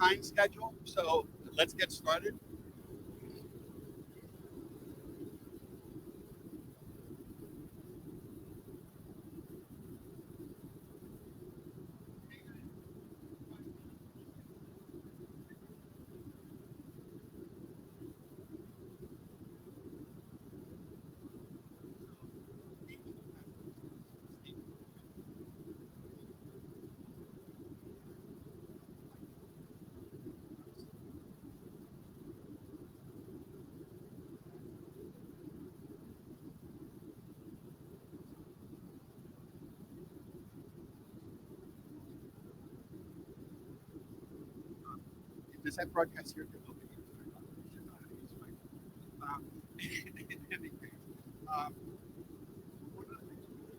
time schedule, so let's get started. Does that broadcast here? In any case, one of the things we do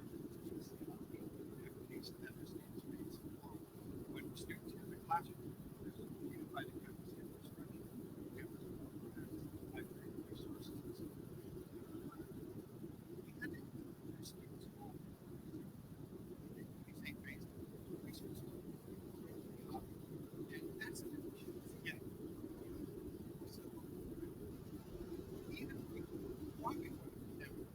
is the application that there's space when students are in the classroom, there's a unified campus infrastructure, campus programs, library resources, and so on. We had to there's students who we say based on resources. And that's an efficiency. Yeah. So even if we want to have that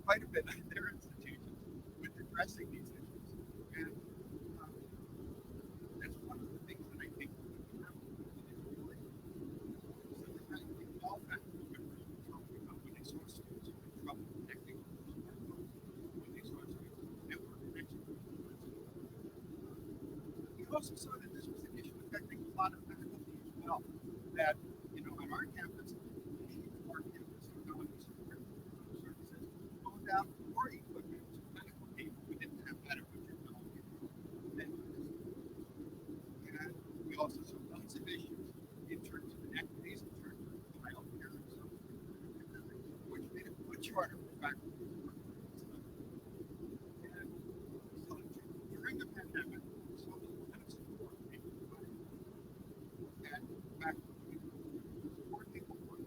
quite a bit of their institutions with addressing these issues. And that's one of the things that I think we have is really something that we all factors when we're talking about when they saw students who had trouble connecting with the smartphones, when they saw students with network connections. We also saw that this was an issue affecting a lot of faculty as well. That, on our campus, our campus technology support services owned out more equipment to faculty who didn't have adequate technology. And we also saw lots of issues in terms of inequities, in terms of child care and so on, which made it much harder for faculty to work with this stuff. And so during the pandemic, we saw the kind of support being provided. And faculty support people for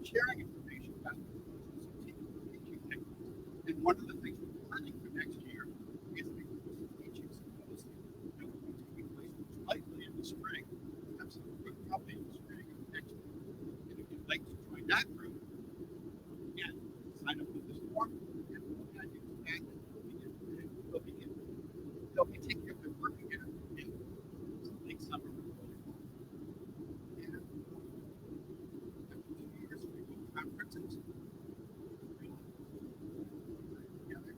sharing information about teaching techniques. And one of the things we're planning for next year is teaching symposium that will be taking place likely in the spring. Absolutely, probably in the spring of next year. And if you'd like to join that group, again, sign up with this form, and we'll add you to that. They'll be taking up their work again in late summer. And after 2 years, we go to conferences. Together.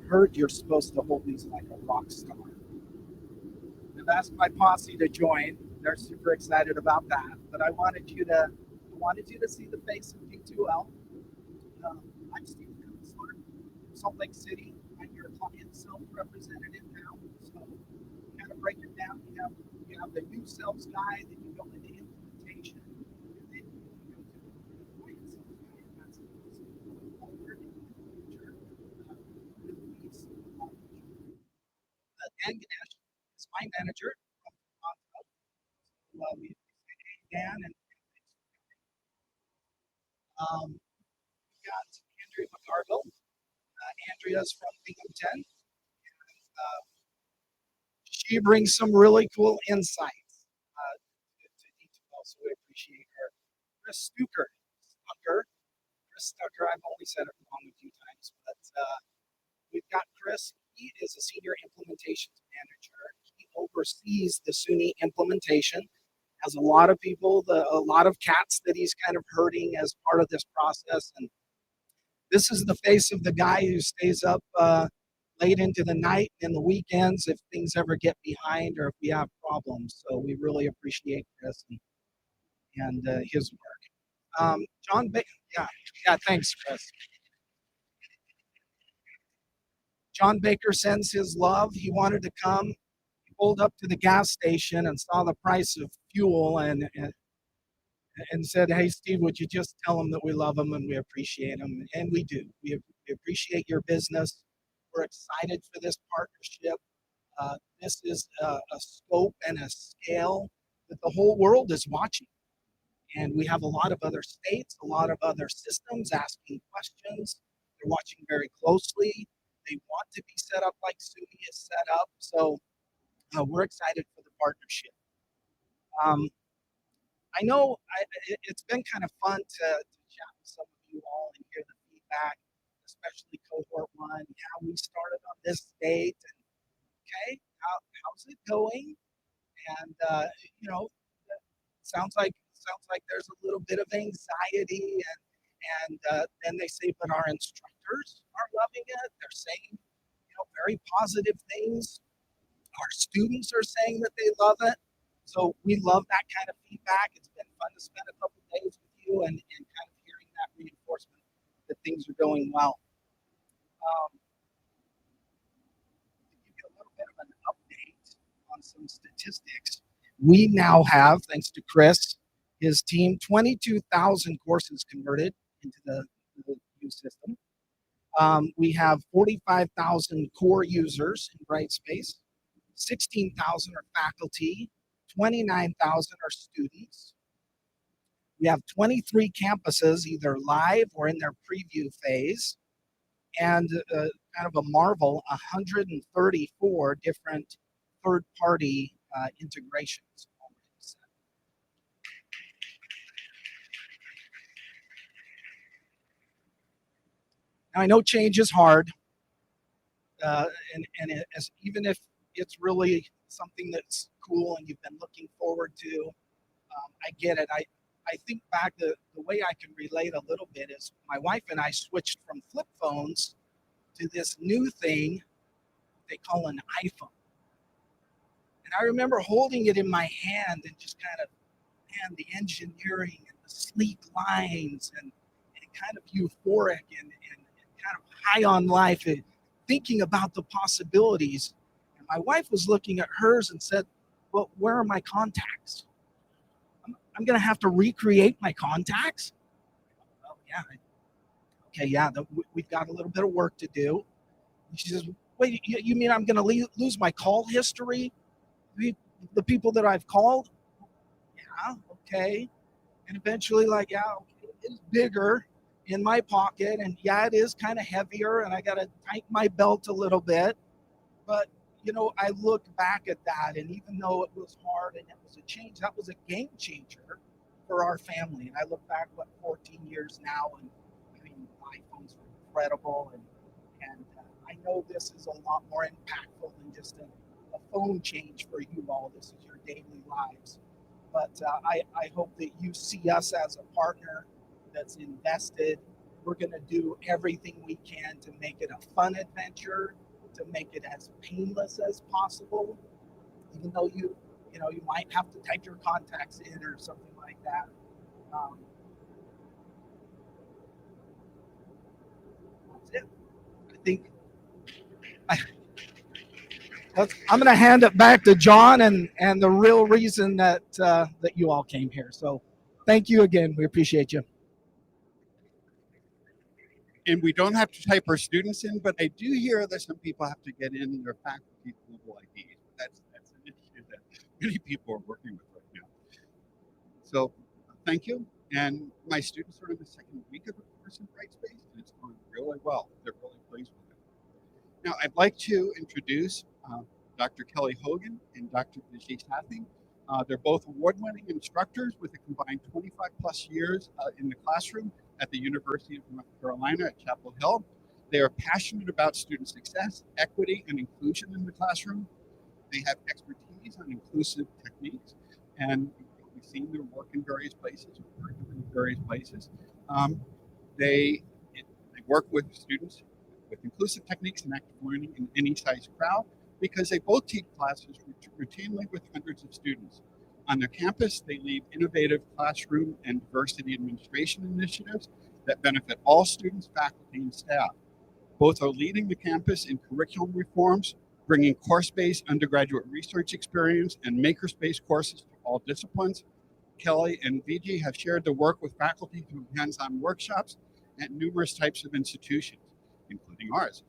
Heard you're supposed to hold these like a rock star. I've asked my posse to join. They're super excited about that. But I wanted you to see the face of D2L. I'm Steve Counselor, Salt Lake City. I'm your client self-representative now. So kind of break it down. You have the new sales guy, then you go into implementation, and then you go to the client sales guy, and that's going forward in the future. Release Dan Ganesh is my manager. We say Dan, and we got Andrea McGarville. Andrea's from Binghamton. Uh, she brings some really cool insights to detail, so we appreciate her. Chris Stucker, I've only said it wrong a few times, but we've got Chris. He is a senior implementations manager. He oversees the SUNY implementation. Has a lot of people, a lot of cats that he's kind of herding as part of this process. And this is the face of the guy who stays up late into the night and the weekends if things ever get behind or if we have problems. So we really appreciate Chris and his work. John Baker, yeah, thanks, Chris. John Baker sends his love. He wanted to come. He pulled up to the gas station and saw the price of fuel and said, "Hey, Steve, would you just tell them that we love them and we appreciate them?" And we do. We appreciate your business. We're excited for this partnership. This is a scope and a scale that the whole world is watching. And we have a lot of other states, a lot of other systems asking questions. They're watching very closely. They want to be set up like SUNY is set up. So we're excited for the partnership. Um, I know it's been kind of fun to chat with some of you all and hear the feedback, especially cohort one. Yeah, we started on this date, and okay, how's it going? And sounds like there's a little bit of anxiety, and then they say, but our instructors are loving it. They're saying very positive things. Our students are saying that they love it. So we love that kind of feedback. It's been fun to spend a couple of days with you and kind of hearing that reinforcement that things are going well. To give you a little bit of an update on some statistics, we now have, thanks to Chris, his team, 22,000 courses converted into the new system. We have 45,000 core users in Brightspace. 16,000 are faculty, 29,000 are students. We have 23 campuses, either live or in their preview phase, and kind of a marvel, 134 different third-party integrations. Now, I know change is hard, even if it's really something that's cool and you've been looking forward to, I get it. I think back, the way I can relate a little bit is my wife and I switched from flip phones to this new thing they call an iPhone. And I remember holding it in my hand and just kind of, man, the engineering and the sleek lines and kind of euphoric and kind of high on life and thinking about the possibilities. And my wife was looking at hers and said, well, where are my contacts? I'm going to have to recreate my contacts? Oh, yeah. Okay, yeah, we've got a little bit of work to do. And she says, wait, you mean I'm going to lose my call history? The people that I've called? Yeah, okay. And eventually, like, yeah, okay, it's bigger in my pocket. And yeah, it is kind of heavier. And I got to tighten my belt a little bit. But, I look back at that. And even though it was hard and it was a change, that was a game changer for our family. And I look back, 14 years now. And I mean, iPhones are incredible. And I know this is a lot more impactful than just a phone change for you all. This is your daily lives. But I hope that you see us as a partner that's invested. We're going to do everything we can to make it a fun adventure, to make it as painless as possible, even though you might have to type your contacts in or something like that. That's it. I think I'm going to hand it back to John and the real reason that you all came here. So thank you again. We appreciate you. And we don't have to type our students in, but I do hear that some people have to get in their faculty global IDs. That's an issue that many people are working with right now. So thank you. And my students are in the second week of the course in Brightspace, and it's going really well. They're really pleased with it. Now, I'd like to introduce Dr. Kelly Hogan and Dr. Vijay Sathi. They're both award-winning instructors with a combined 25 plus years in the classroom at the University of North Carolina at Chapel Hill. They are passionate about student success, equity, and inclusion in the classroom. They have expertise on inclusive techniques, and we've seen their work in various places. They work with students with inclusive techniques and active learning in any size crowd because they both teach classes routinely with hundreds of students. On their campus, they lead innovative classroom and diversity administration initiatives that benefit all students, faculty, and staff. Both are leading the campus in curriculum reforms, bringing course-based undergraduate research experience and makerspace courses to all disciplines. Kelly and Vijay have shared their work with faculty through hands-on workshops at numerous types of institutions, including ours.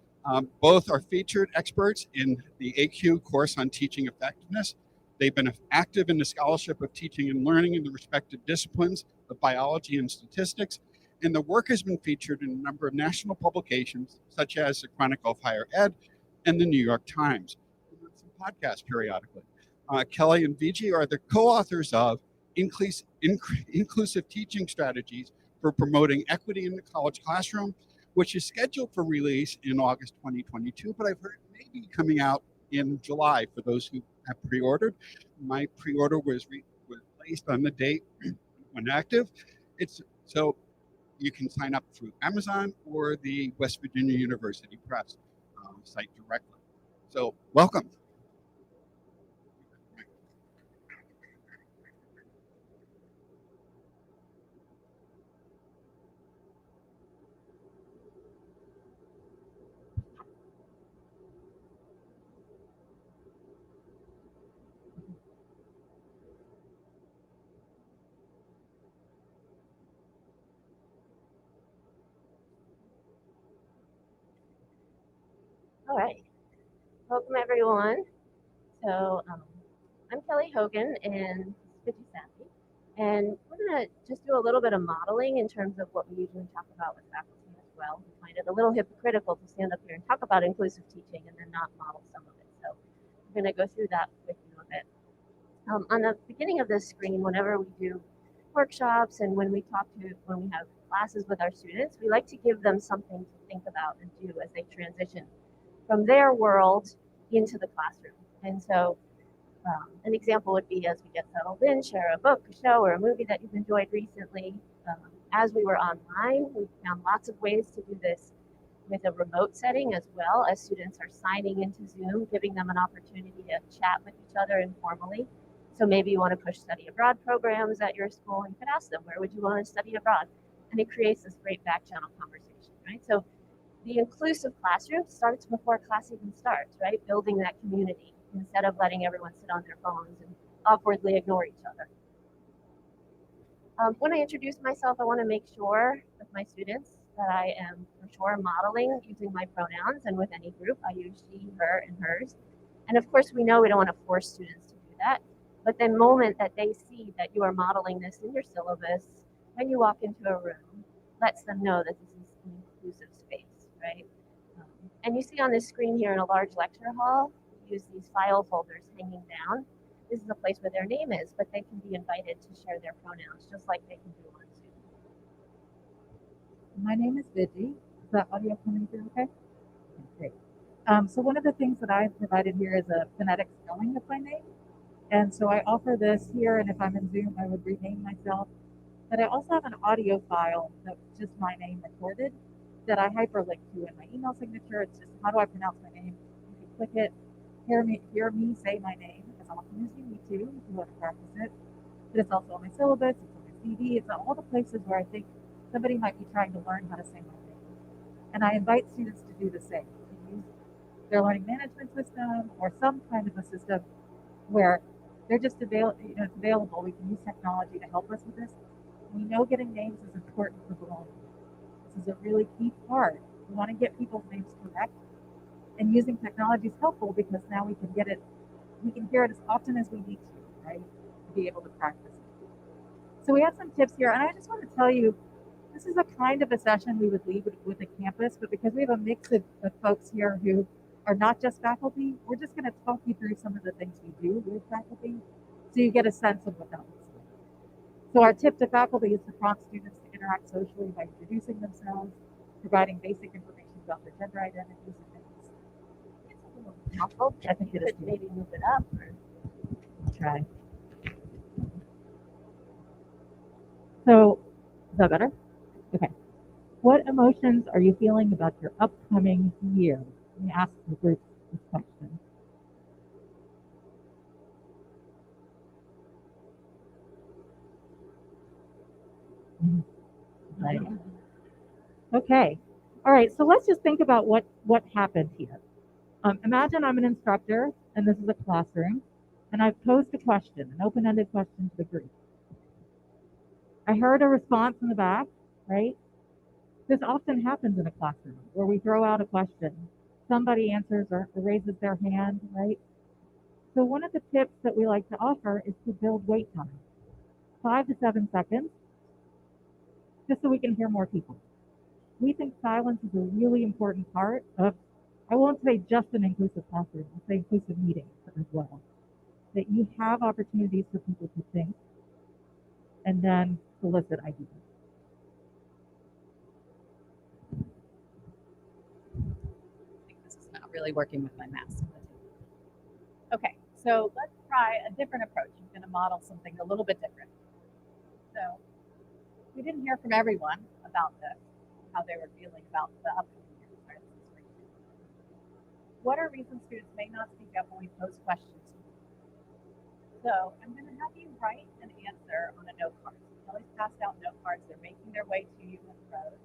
Both are featured experts in the AQ course on teaching effectiveness. They've been active in the scholarship of teaching and learning in the respective disciplines of biology and statistics, and the work has been featured in a number of national publications, such as the Chronicle of Higher Ed and the New York Times, and some podcasts periodically. Kelly and Vijay are the co-authors of Inclusive Teaching Strategies for Promoting Equity in the College Classroom, which is scheduled for release in August 2022, but I've heard it may be coming out in July for those who have pre-ordered. My pre-order was placed on the date when active. So you can sign up through Amazon or the West Virginia University Press site directly. So welcome. All right. Welcome, everyone. So I'm Kelly Hogan, and Fidgy Savvy, and we're going to just do a little bit of modeling in terms of what we usually talk about with faculty as well. We find it a little hypocritical to stand up here and talk about inclusive teaching and then not model some of it. So we're going to go through that with you a bit. On the beginning of this screen, whenever we do workshops and when we have classes with our students, we like to give them something to think about and do as they transition from their world into the classroom. And so an example would be, as we get settled in, share a book, a show, or a movie that you've enjoyed recently. As we were online, we found lots of ways to do this with a remote setting as well, as students are signing into Zoom, giving them an opportunity to chat with each other informally. So maybe you want to push study abroad programs at your school, and you could ask them, where would you want to study abroad? And it creates this great back channel conversation, right? So the inclusive classroom starts before class even starts, right? Building that community instead of letting everyone sit on their phones and awkwardly ignore each other. When I introduce myself, I want to make sure with my students that I am for sure modeling using my pronouns, and with any group, I use she, her, and hers. And of course, we know we don't want to force students to do that, but the moment that they see that you are modeling this in your syllabus, when you walk into a room, lets them know that this is an inclusive space, right? And you see on this screen here in a large lecture hall, we use these file folders hanging down. This is a place where their name is, but they can be invited to share their pronouns, just like they can do on Zoom. My name is Vigi. Is that audio coming through okay? Great. So one of the things that I've provided here is a phonetic spelling of my name. And so I offer this here, and if I'm in Zoom, I would rename myself. But I also have an audio file that's just my name recorded that I hyperlink to in my email signature. It's just, how do I pronounce my name? You can click it, hear me say my name as often as you need to if you want to practice it. But it's also on my syllabus, it's on my CD, it's on all the places where I think somebody might be trying to learn how to say my name. And I invite students to do the same, to use their learning management system or some kind of a system where they're just available, it's available. We can use technology to help us with this. We know getting names is important for belonging. This is a really key part. We want to get people's names correct, and using technology is helpful because now we can hear it as often as we need to, right? To be able to practice it. So we have some tips here, and I just want to tell you, this is a kind of a session we would leave with the campus, but because we have a mix of folks here who are not just faculty, we're just going to talk you through some of the things we do with faculty so you get a sense of what that looks like. So our tip to faculty is to prompt students to interact socially by introducing themselves, providing basic information about their gender identities and things. It's a little muffled. I think you could maybe move it up. I'll try. So, is that better? Okay. What emotions are you feeling about your upcoming year? Let me ask the group this question. Right. Okay. All right. So let's just think about what happened here. Imagine I'm an instructor and this is a classroom, and I've posed a question, an open-ended question to the group. I heard a response in the back, right? This often happens in a classroom where we throw out a question. Somebody answers or raises their hand, right? So one of the tips that we like to offer is to build wait time, 5 to 7 seconds, just so we can hear more people. We think silence is a really important part of, I won't say just an inclusive classroom, I'll say inclusive meetings as well. That you have opportunities for people to think and then solicit ideas. I think this is not really working with my mouse. Okay, so let's try a different approach. I'm going to model something a little bit different. So we didn't hear from everyone about how they were feeling about the upcoming year. What are reasons students may not speak up when we pose questions to you? So I'm going to have you write an answer on a note card. Kelly's passed out note cards. They're making their way to you in rows.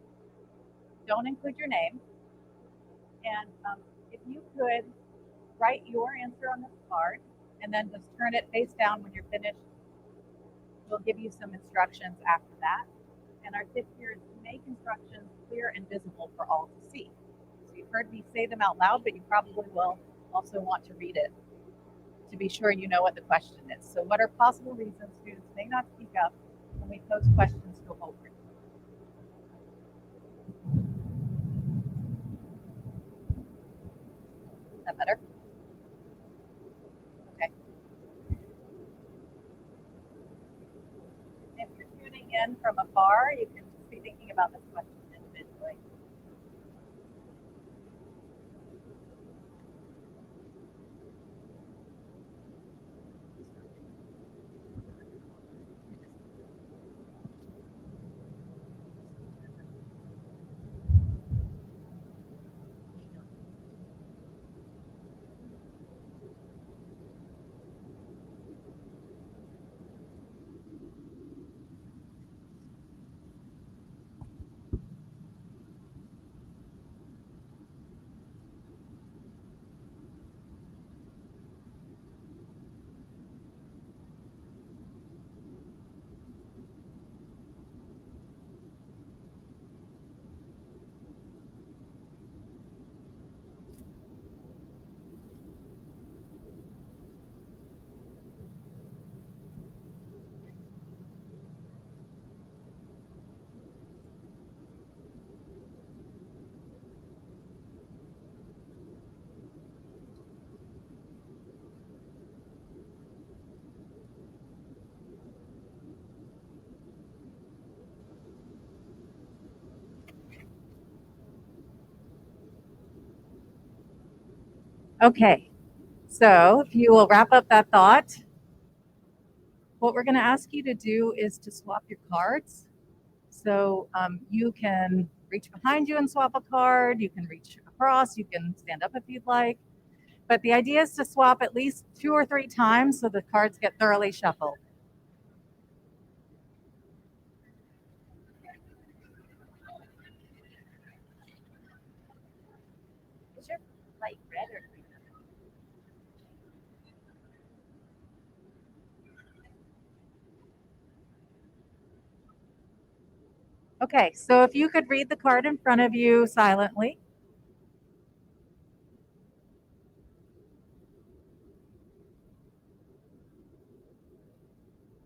Don't include your name. And if you could write your answer on this card and then just turn it face down when you're finished, we'll give you some instructions after that. And our tip here is to make instructions clear and visible for all to see. So you've heard me say them out loud, but you probably will also want to read it to be sure you know what the question is. So what are possible reasons students may not speak up when we pose questions to a whole group? Is that better? Okay. If you're tuning in from afar, you can just be thinking about this question individually. Okay, so if you will wrap up that thought, what we're going to ask you to do is to swap your cards. So you can reach behind you and swap a card, you can reach across, you can stand up if you'd like. But the idea is to swap at least 2 or 3 times so the cards get thoroughly shuffled. Is your light red or green? Okay, so if you could read the card in front of you silently.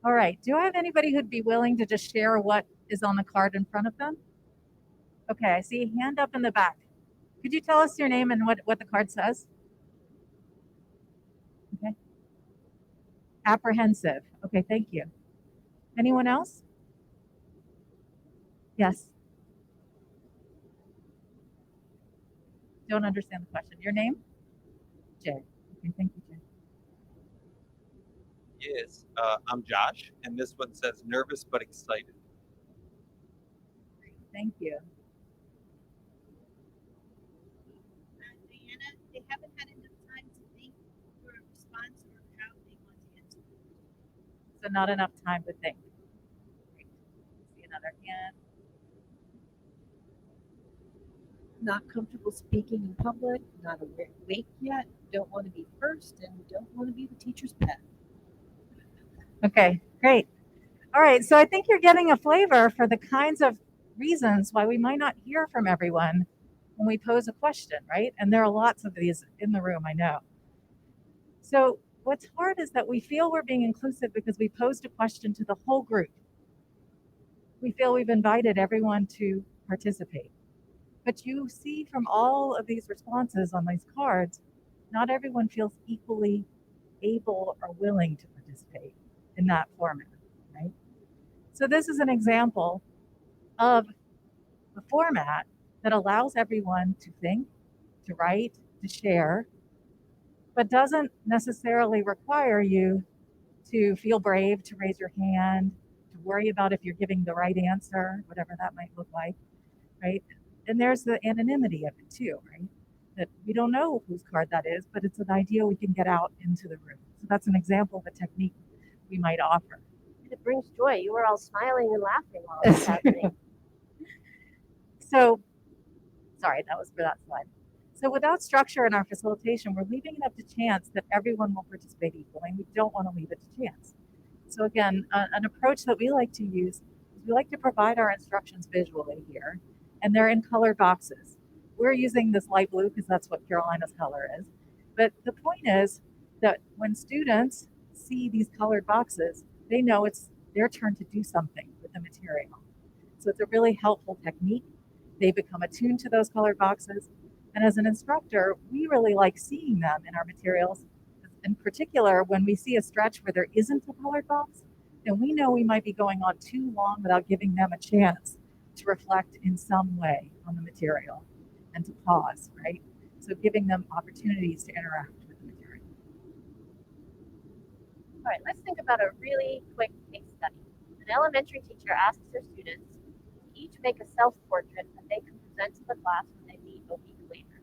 All right, do I have anybody who'd be willing to just share what is on the card in front of them? Okay, I see a hand up in the back. Could you tell us your name and what the card says? Okay. Apprehensive. Okay, thank you. Anyone else? Yes. Don't understand the question. Your name? Jay. Okay, thank you, Jay. Yes, I'm Josh, and this one says nervous but excited. Thank you. Diana, they haven't had enough time to think for a response or how they want to answer. So not enough time to think. Great. See another hand. Not comfortable speaking in public, not awake yet, don't want to be first, and don't want to be the teacher's pet. Okay, great. All right, so I think you're getting a flavor for the kinds of reasons why we might not hear from everyone when we pose a question, right? And there are lots of these in the room, I know. So what's hard is that we feel we're being inclusive because we posed a question to the whole group. We feel we've invited everyone to participate. But you see from all of these responses on these cards, not everyone feels equally able or willing to participate in that format, right? So this is an example of a format that allows everyone to think, to write, to share, but doesn't necessarily require you to feel brave, to raise your hand, to worry about if you're giving the right answer, whatever that might look like, right? And there's the anonymity of it too, right? That we don't know whose card that is, but it's an idea we can get out into the room. So that's an example of a technique we might offer. And it brings joy. You were all smiling and laughing while it was happening. So, sorry, that was for that slide. So without structure in our facilitation, we're leaving it up to chance that everyone will participate equally, and we don't want to leave it to chance. So again, an approach that we like to use is we like to provide our instructions visually here, and they're in colored boxes. We're using this light blue because that's what Carolina's color is. But the point is, that when students see these colored boxes, they know it's their turn to do something with the material. So it's a really helpful technique. They become attuned to those colored boxes. And as an instructor, we really like seeing them in our materials. In particular, when we see a stretch where there isn't a colored box, then we know we might be going on too long without giving them a chance to reflect in some way on the material and to pause, right? So giving them opportunities to interact with the material. All right, let's think about a really quick case study. An elementary teacher asks her students to each make a self-portrait that they can present to the class when they meet a week later.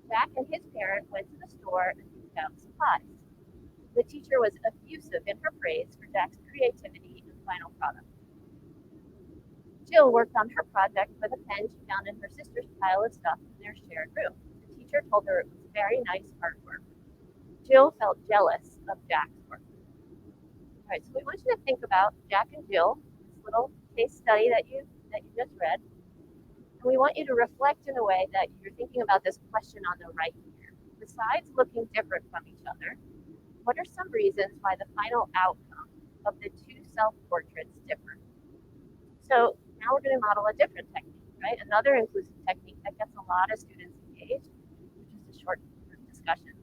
Jack and his parent went to the store and picked out supplies. The teacher was effusive in her praise for Jack's creativity and final product. Jill worked on her project with a pen she found in her sister's pile of stuff in their shared room. The teacher told her it was very nice artwork. Jill felt jealous of Jack's work. All right, so we want you to think about Jack and Jill, this little case study that you just read. And we want you to reflect in a way that you're thinking about this question on the right here. Besides looking different from each other, what are some reasons why the final outcome of the two self-portraits differ? So now we're going to model a different technique, right? Another inclusive technique that gets a lot of students engaged, which is a short group discussion.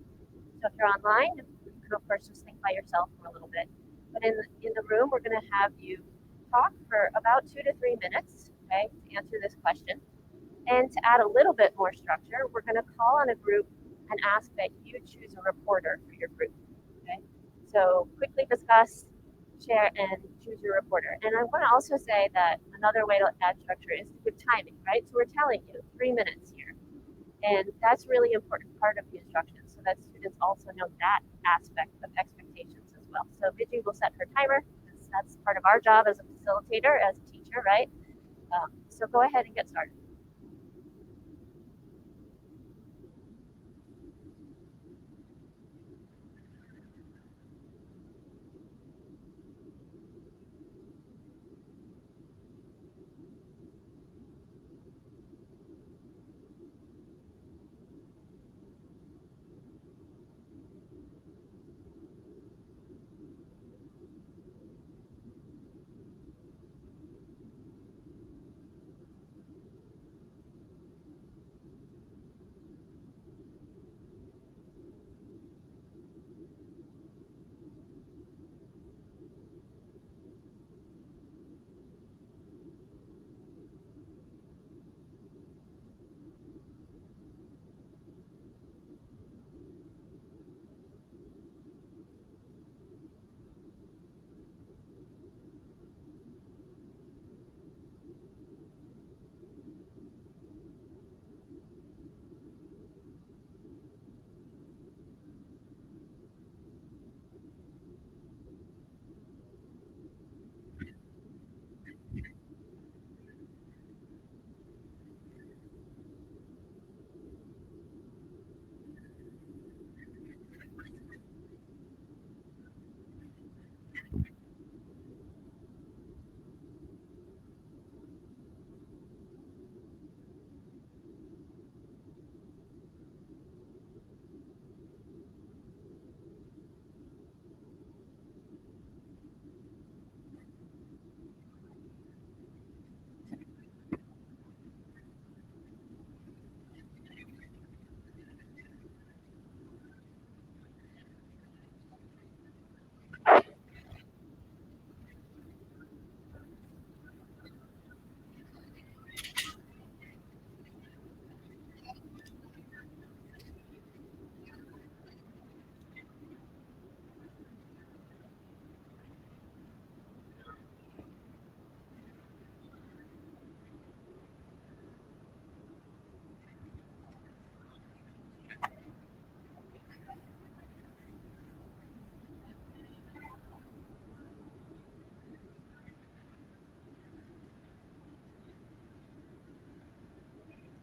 So if you're online, you can of course just think by yourself for a little bit. But in the room, we're going to have you talk for about 2 to 3 minutes, okay, to answer this question. And to add a little bit more structure, we're going to call on a group and ask that you choose a reporter for your group. Okay, so quickly discuss, share, and choose your reporter. And I want to also say that another way to add structure is to give timing, right? So we're telling you 3 minutes here. And that's really important part of the instruction so that students also know that aspect of expectations as well. So Viji will set her timer because that's part of our job as a facilitator, as a teacher, right? So go ahead and get started.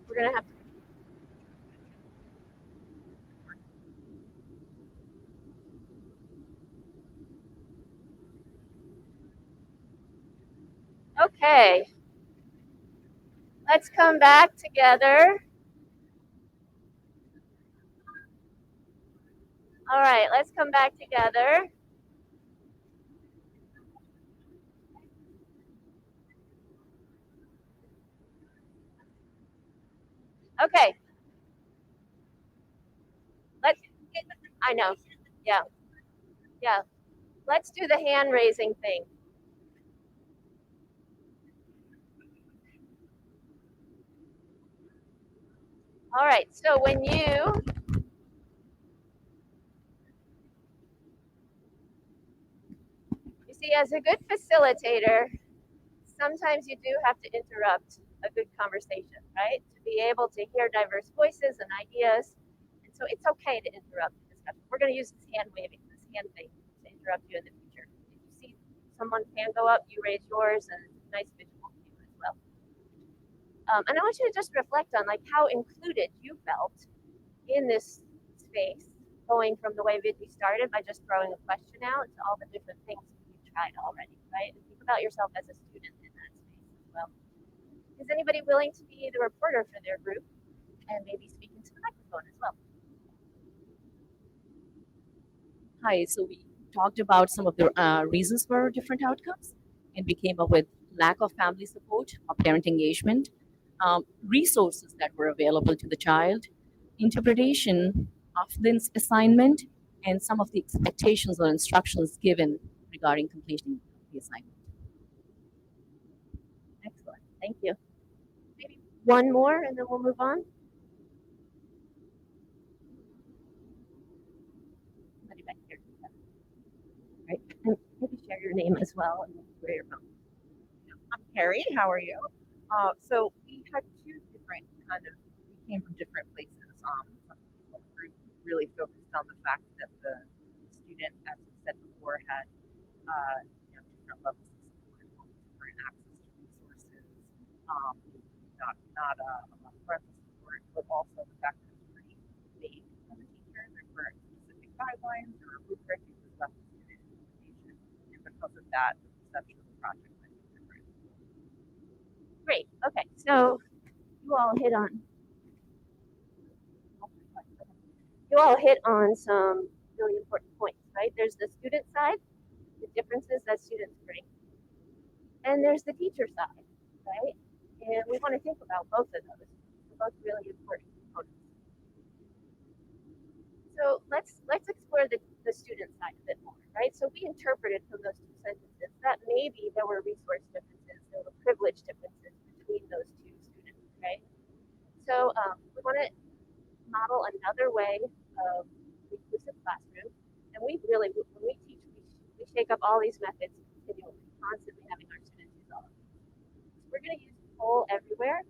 We're going to have Okay, let's come back together. All right, let's come back together. Okay. I know. Yeah. Yeah. Let's do the hand raising thing. All right. So when you see, as a good facilitator, sometimes you do have to interrupt a good conversation, right? To be able to hear diverse voices and ideas. And so it's okay to interrupt the discussion. We're going to use this hand waving, this hand thing to interrupt you in the future. If you see someone's hand go up, you raise yours, and it's a nice visual to you as well. And I want you to just reflect on like how included you felt in this space, going from the way Vicky started by just throwing a question out to all the different things you tried already, right? And think about yourself as a student in that space as well. Is anybody willing to be the reporter for their group and maybe speak into the microphone as well? Hi, so we talked about some of the reasons for different outcomes, and we came up with lack of family support or parent engagement, resources that were available to the child, interpretation of the assignment, and some of the expectations or instructions given regarding completing the assignment. Excellent, thank you. Maybe one more and then we'll move on. Somebody back here. Right, and maybe share your name as well and where you're from. I'm Carrie. How are you? So we had two different we came from different places. Some people in the group really focused on the fact that the student, as we said before, had different levels of support, different access to resources, not a lot of parental support, but also the fact that it was pretty vague from the teacher. There weren't specific guidelines or a rubric. It was left to student interpretation, and because of that, the perception of the project might be different. Great. Okay. So you all hit on some really important points, right? There's the student side, the differences that students bring, and there's the teacher side, right? And we want to think about both of those. They're both really important components. So let's explore the student side a bit more, right? So we interpreted from those two sentences that maybe there were resource differences, there were privilege differences between those two students, right? So we want to model another way of inclusive classroom, and we really, when we teach, we shake up all these methods continually, constantly having our students use all of these. So we're going to use poll everywhere.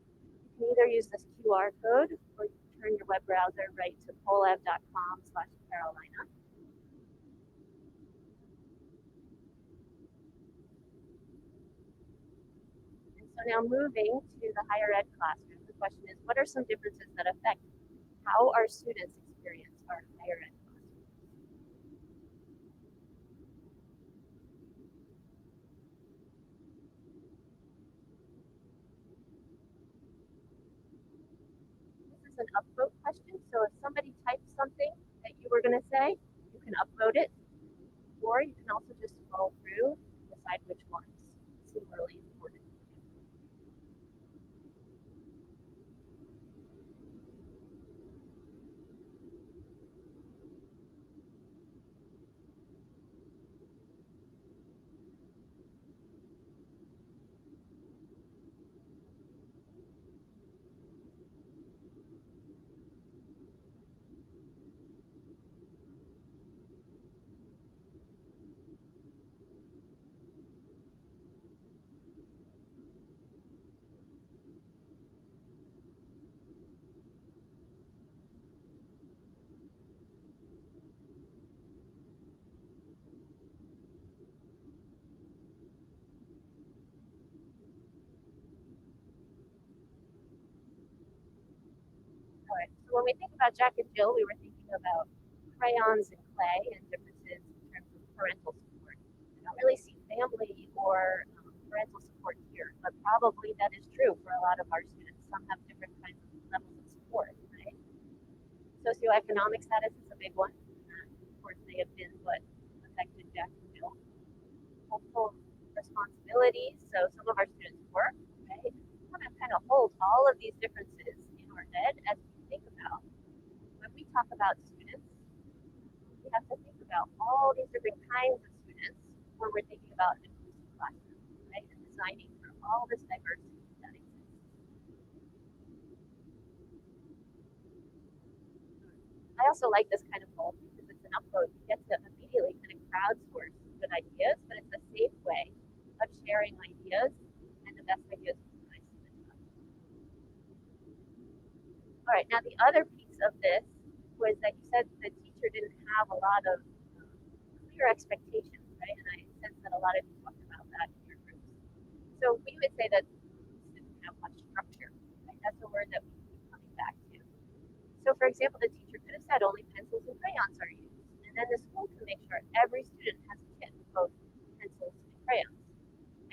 You can either use this QR code or you can turn your web browser right to pollev.com/Carolina. And so now moving to the higher ed classroom, the question is, what are some differences that affect how our students experience our higher ed classroom? This is an upvote question, so if somebody types something that you were going to say, you can upvote it, or you can also just scroll through and decide which ones seem really important. All right, so when we think about Jack and Jill, we were thinking about crayons and clay and differences in terms of parental support. I don't really see family or parental support here, but probably that is true for a lot of our students. Some have different kinds of levels of support, right? Socioeconomic status is a big one. course, they have been what affected Jack and Jill. Multiple responsibilities. So some of our students work, right? We want to kind of hold all of these differences in our head as we think about when we talk about students. We have to think about all these different kinds of students when we're thinking about an inclusive classroom, right? And designing for all this diversity that exists. I also like this kind of poll because it's an upload. You get to immediately kind of crowdsource good ideas, but it's a safe way of sharing ideas and the best ideas from my students. All right, now the other piece of this was that you said the teacher didn't have a lot of clear expectations, right? And I sense that a lot of you talked about that in your groups. So we would say that students didn't have much structure, right? That's a word that we keep coming back to. So for example, the teacher could have said only pencils and crayons are used. And then the school can make sure every student has a kit with both pencils and crayons.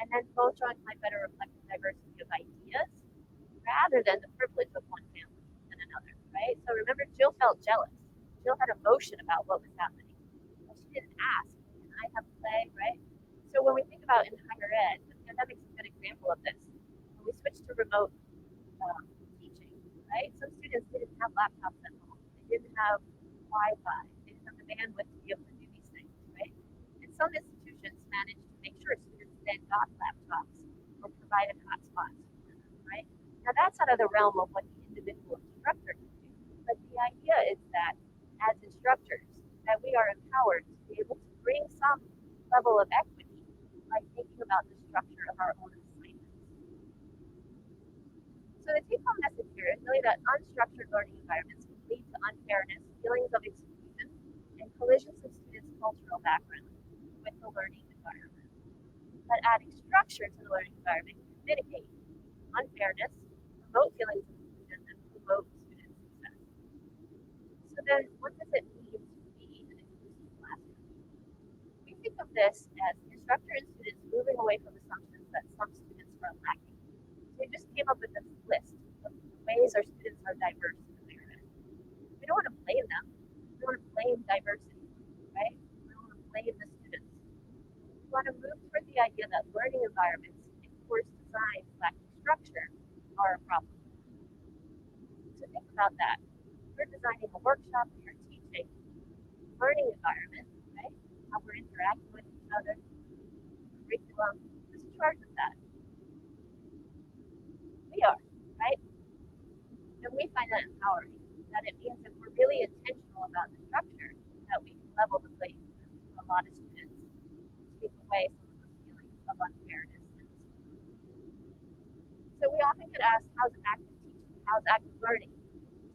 And then both drawings might better reflect the diversity of ideas rather than the privilege of one family than another, right? So remember, Jill felt jealous. Jill had emotion about what was happening. But she didn't ask, can I have play, right? So when we think about in higher ed, the pandemic's a good example of this. When we switched to remote teaching, right? Some students didn't have laptops at home. They didn't have Wi-Fi. They didn't have the bandwidth to be able to do these things, right? And some institutions managed to make sure students then got laptops or provided hotspots for them, right? Now that's out of the realm of what the individual instructor can do. But the idea is that as instructors, that we are empowered to be able to bring some level of equity by thinking about the structure of our own assignments. So the take-home message here is really that unstructured learning environments can lead to unfairness, feelings of exclusion, and collisions of students' cultural background with the learning environment. But adding structure to the learning environment can mitigate unfairness, promote feelings of exclusion, and promote student success. So then, what does it mean to be an inclusive classroom? We think of this as the instructor and students moving away from assumptions that some students are lacking. So we just came up with this list of ways our students are diverse in America. We don't want to blame them. We don't want to blame diversity, right? We don't want to blame the students. We want to move toward the idea that learning environments and course designs lacking structure are a problem. So think about that. We're designing a workshop, we are teaching learning environment, right? How we're interacting with each other, curriculum. Who's in charge of that? We are, right? And we find that empowering. That it means if we're really intentional about the structure, that we can level the playing field for a lot of students, take away some of the feelings of unfairness. So we often get asked, how's active teaching, how's active learning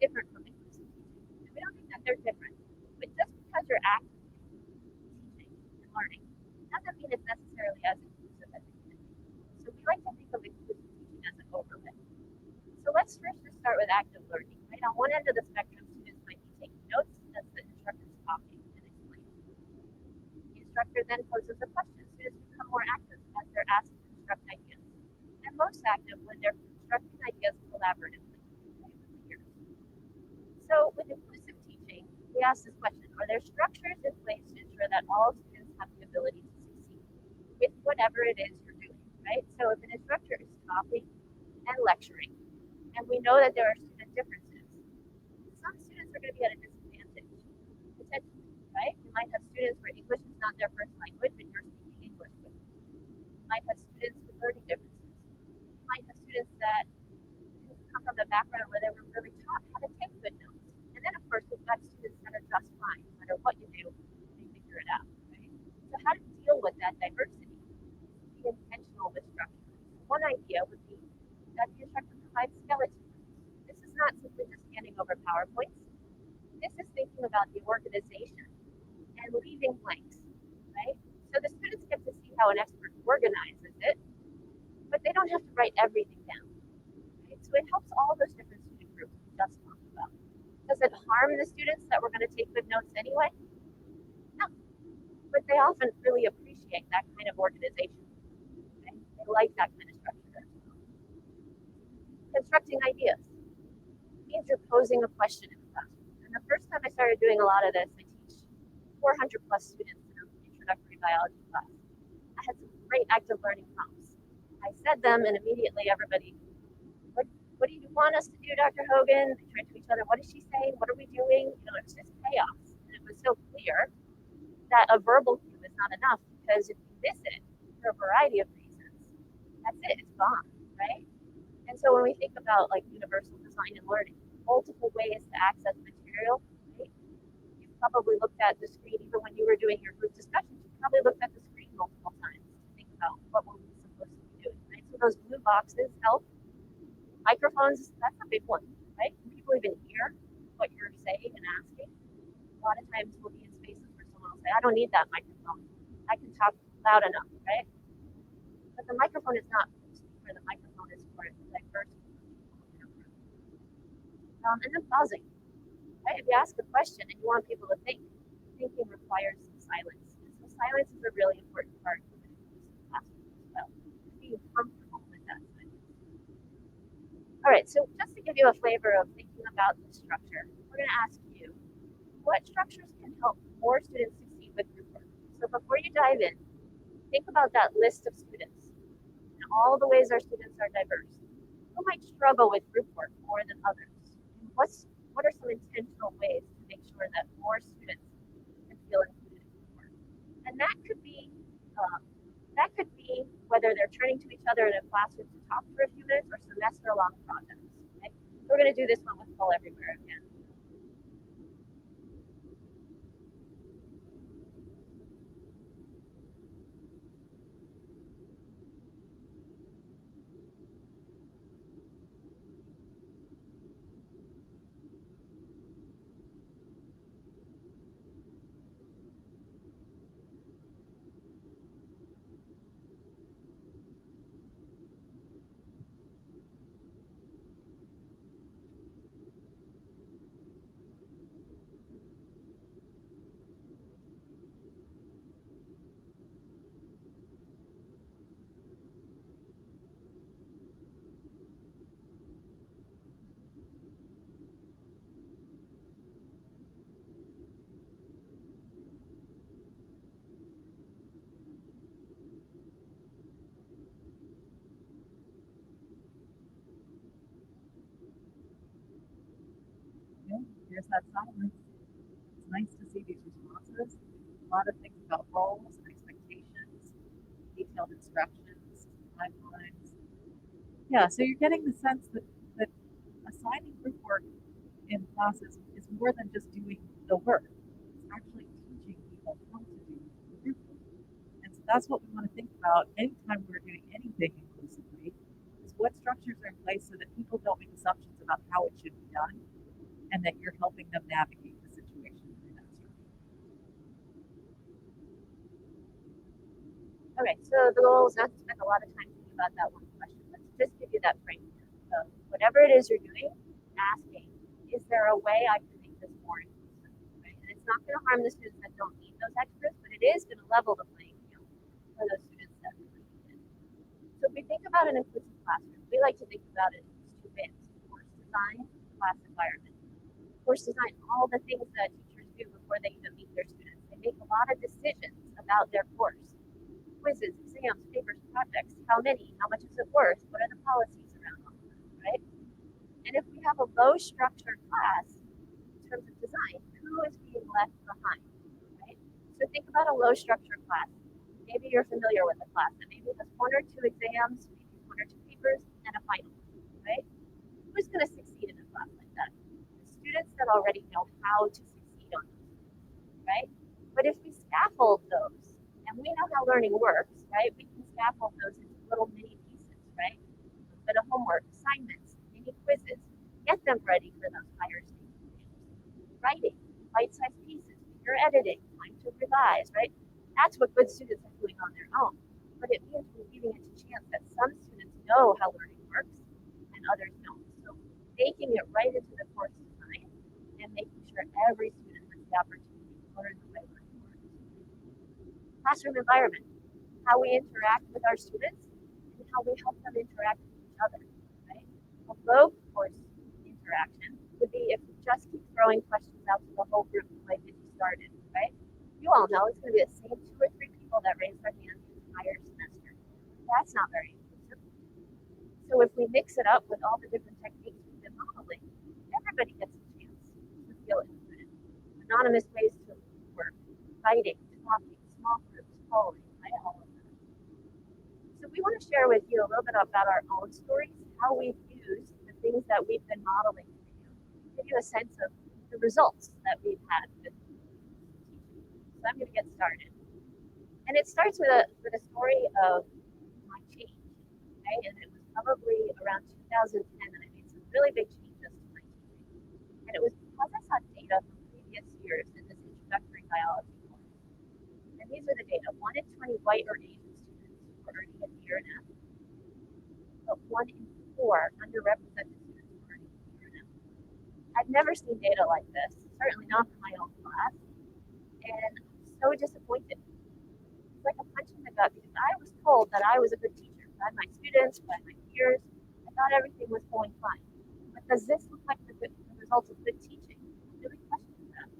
different from inclusive teaching? And we don't think that they're different. But just because you're actively teaching and learning doesn't mean it's necessarily as inclusive as it can be. So we like to think of inclusive teaching as an overlay. So let's first just start with active learning. Right on one end of the spectrum, students might be taking notes as the instructor is talking and explaining. The instructor then poses a question. Students become more active as they're asked to construct ideas. And most active when they're constructing ideas collaboratively with peers. So with inclusive teaching, we ask this question: are there structures in place to ensure that all students have the ability to succeed with whatever it is you're doing, right? So if an instructor is talking and lecturing, and we know that there are student differences, some students are going to be at a disadvantage, potentially, right? You might have students where English is not their first language and you're speaking English with them. You might have students with learning differences. You might have students that come from a background where they were really taught how to take good notes. And then, of course, we've got students that are just fine, no matter what you do, they figure it out, right? So how to deal with that diversity? Be intentional with structure. One idea would be that the instructor provides skeletons. This is not simply just handing over PowerPoints. This is thinking about the organization and leaving blanks, right? So the students get to see how an expert organizes it, but they don't have to write everything down. Right? So it helps all those different student groups we just talked about. Does it harm the students that we're going to take good notes anyway? No. But they often really appreciate that kind of organization. Okay? They like that kind of structure. Constructing ideas means you're posing a question in the classroom. And the first time I started doing a lot of this, I teach 400 plus students in an introductory biology class. I had some great active learning prompts. I said them, and immediately everybody, what do you want us to do, Dr. Hogan? They turned to each other, what is she saying? What are we doing? You know, it was just chaos. And it was so clear that a verbal cue is not enough, because if you miss it for a variety of reasons, that's it, it's gone, right? And so when we think about like universal design and learning, multiple ways to access material, right? You've probably looked at the screen, even when you were doing your group discussions, you probably looked at the screen multiple times to think about what were we supposed to be doing, right? So those blue boxes help. Microphones, that's a big one, right? Can people even hear what you're saying and asking? A lot of times we'll be in spaces where someone will say, I don't need that microphone. I can talk loud enough, right? But the microphone is not for the microphone is for the diverse group of people in a room. And then pausing, right? If you ask a question and you want people to think, thinking requires some silence. And so silence is a really important part of an inclusive classroom as well. Being comfortable with that silence. All right, so just to give you a flavor of thinking about the structure, we're going to ask you, what structures can help more students succeed with group work? So before you dive in, think about that list of students and all the ways our students are diverse. Who might struggle with group work more than others? And what are some intentional ways to make sure that more students can feel included in group work? And that could be whether they're turning to each other in a classroom to talk for a few minutes or semester-long projects. Okay? So we're going to do this one with Fall Everywhere again. Okay, here's that silence. It's nice to see these responses. A lot of things about roles and expectations, detailed instructions, timelines. Yeah, so you're getting the sense that assigning group work in classes is more than just doing the work. It's actually teaching people how to do the group work. And so that's what we want to think about anytime we're doing anything inclusively, is what structures are in place so that people don't make assumptions about how it should be done, and that you're helping them navigate the situation through that structure. Okay, so the goal is not to spend a lot of time thinking about that one question. Let's just give you that framework. So whatever it is you're doing, asking, is there a way I can make this more inclusive? Right? And it's not going to harm the students that don't need those extras, but it is going to level the playing field for those students that really need it. So if we think about an inclusive classroom, we like to think about it in these two bits: course design, class environment. Course design, all the things that teachers do before they even meet their students. They make a lot of decisions about their course. Quizzes, exams, papers, projects, how many, how much is it worth, what are the policies around all of that, right? And if we have a low structured class in terms of design, who is being left behind, right? So think about a low structured class. Maybe you're familiar with a class that maybe has one or two exams, maybe one or two papers, and a final, right? Who's going to succeed in a class like that? The students that already know how to succeed on those, right? But if we scaffold those, and we know how learning works, right? We can scaffold those into little mini pieces, right? A bit of homework, assignments, mini quizzes. Get them ready for those higher stakes exams. Writing, bite-sized pieces, you're editing, time to revise, right? That's what good students are doing on their own. But it means we're giving it a chance that some students know how learning works and others don't. So making it right into the course design and making sure every student has the opportunity to learn the way learning works. Classroom environment, how we interact with our students and how we help them interact with each other, right? A low course interaction would be if we just keep throwing questions out to the whole group like you started, right? all know, it's going to be the same 2 or 3 people that raise their hand the entire semester. That's not very inclusive. So if we mix it up with all the different techniques we've been modeling, everybody gets a chance to feel included. Anonymous ways to work, writing, talking, small groups, polling, right? All of that. So we want to share with you a little bit about our own stories, how we've used the things that we've been modeling for you, give you a sense of the results that we've had with teaching. So I'm going to get started. And it starts with a story of my change, okay? And it was probably around 2010 that I made some really big changes to my teaching. And it was because I saw data from previous years in this introductory biology course. And these are the data. 1 in 20 white or Asian students were earning a D or an F, but 1 in 4 underrepresented students were earning a D or an F. I've never seen data like this, certainly not for my own class, and I'm so disappointed. It's like a punch in the gut because I was told that I was a good teacher by my students, by my peers. I thought everything was going fine. But does this look like the results of good teaching? I really questioned that.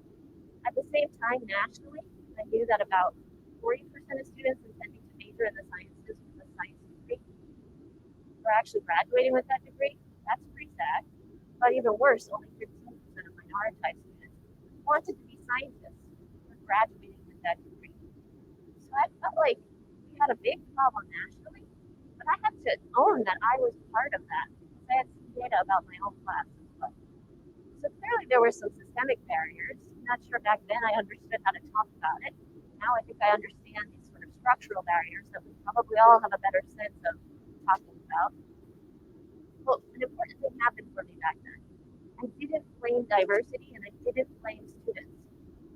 At the same time, nationally, I knew that about 40% of students intending to major in the sciences with a science degree were actually graduating with that degree. That's pretty sad. But even worse, only 15% of minoritized students who wanted to be scientists were graduating with that degree. So I felt like we had a big problem nationally, but I had to own that I was part of that. I had some data about my own class as well. So clearly there were some systemic barriers. I'm not sure back then I understood how to talk about it. Now I think I understand these sort of structural barriers that we probably all have a better sense of talking about. Well, an important thing happened for me back then. I didn't blame diversity and I didn't blame students.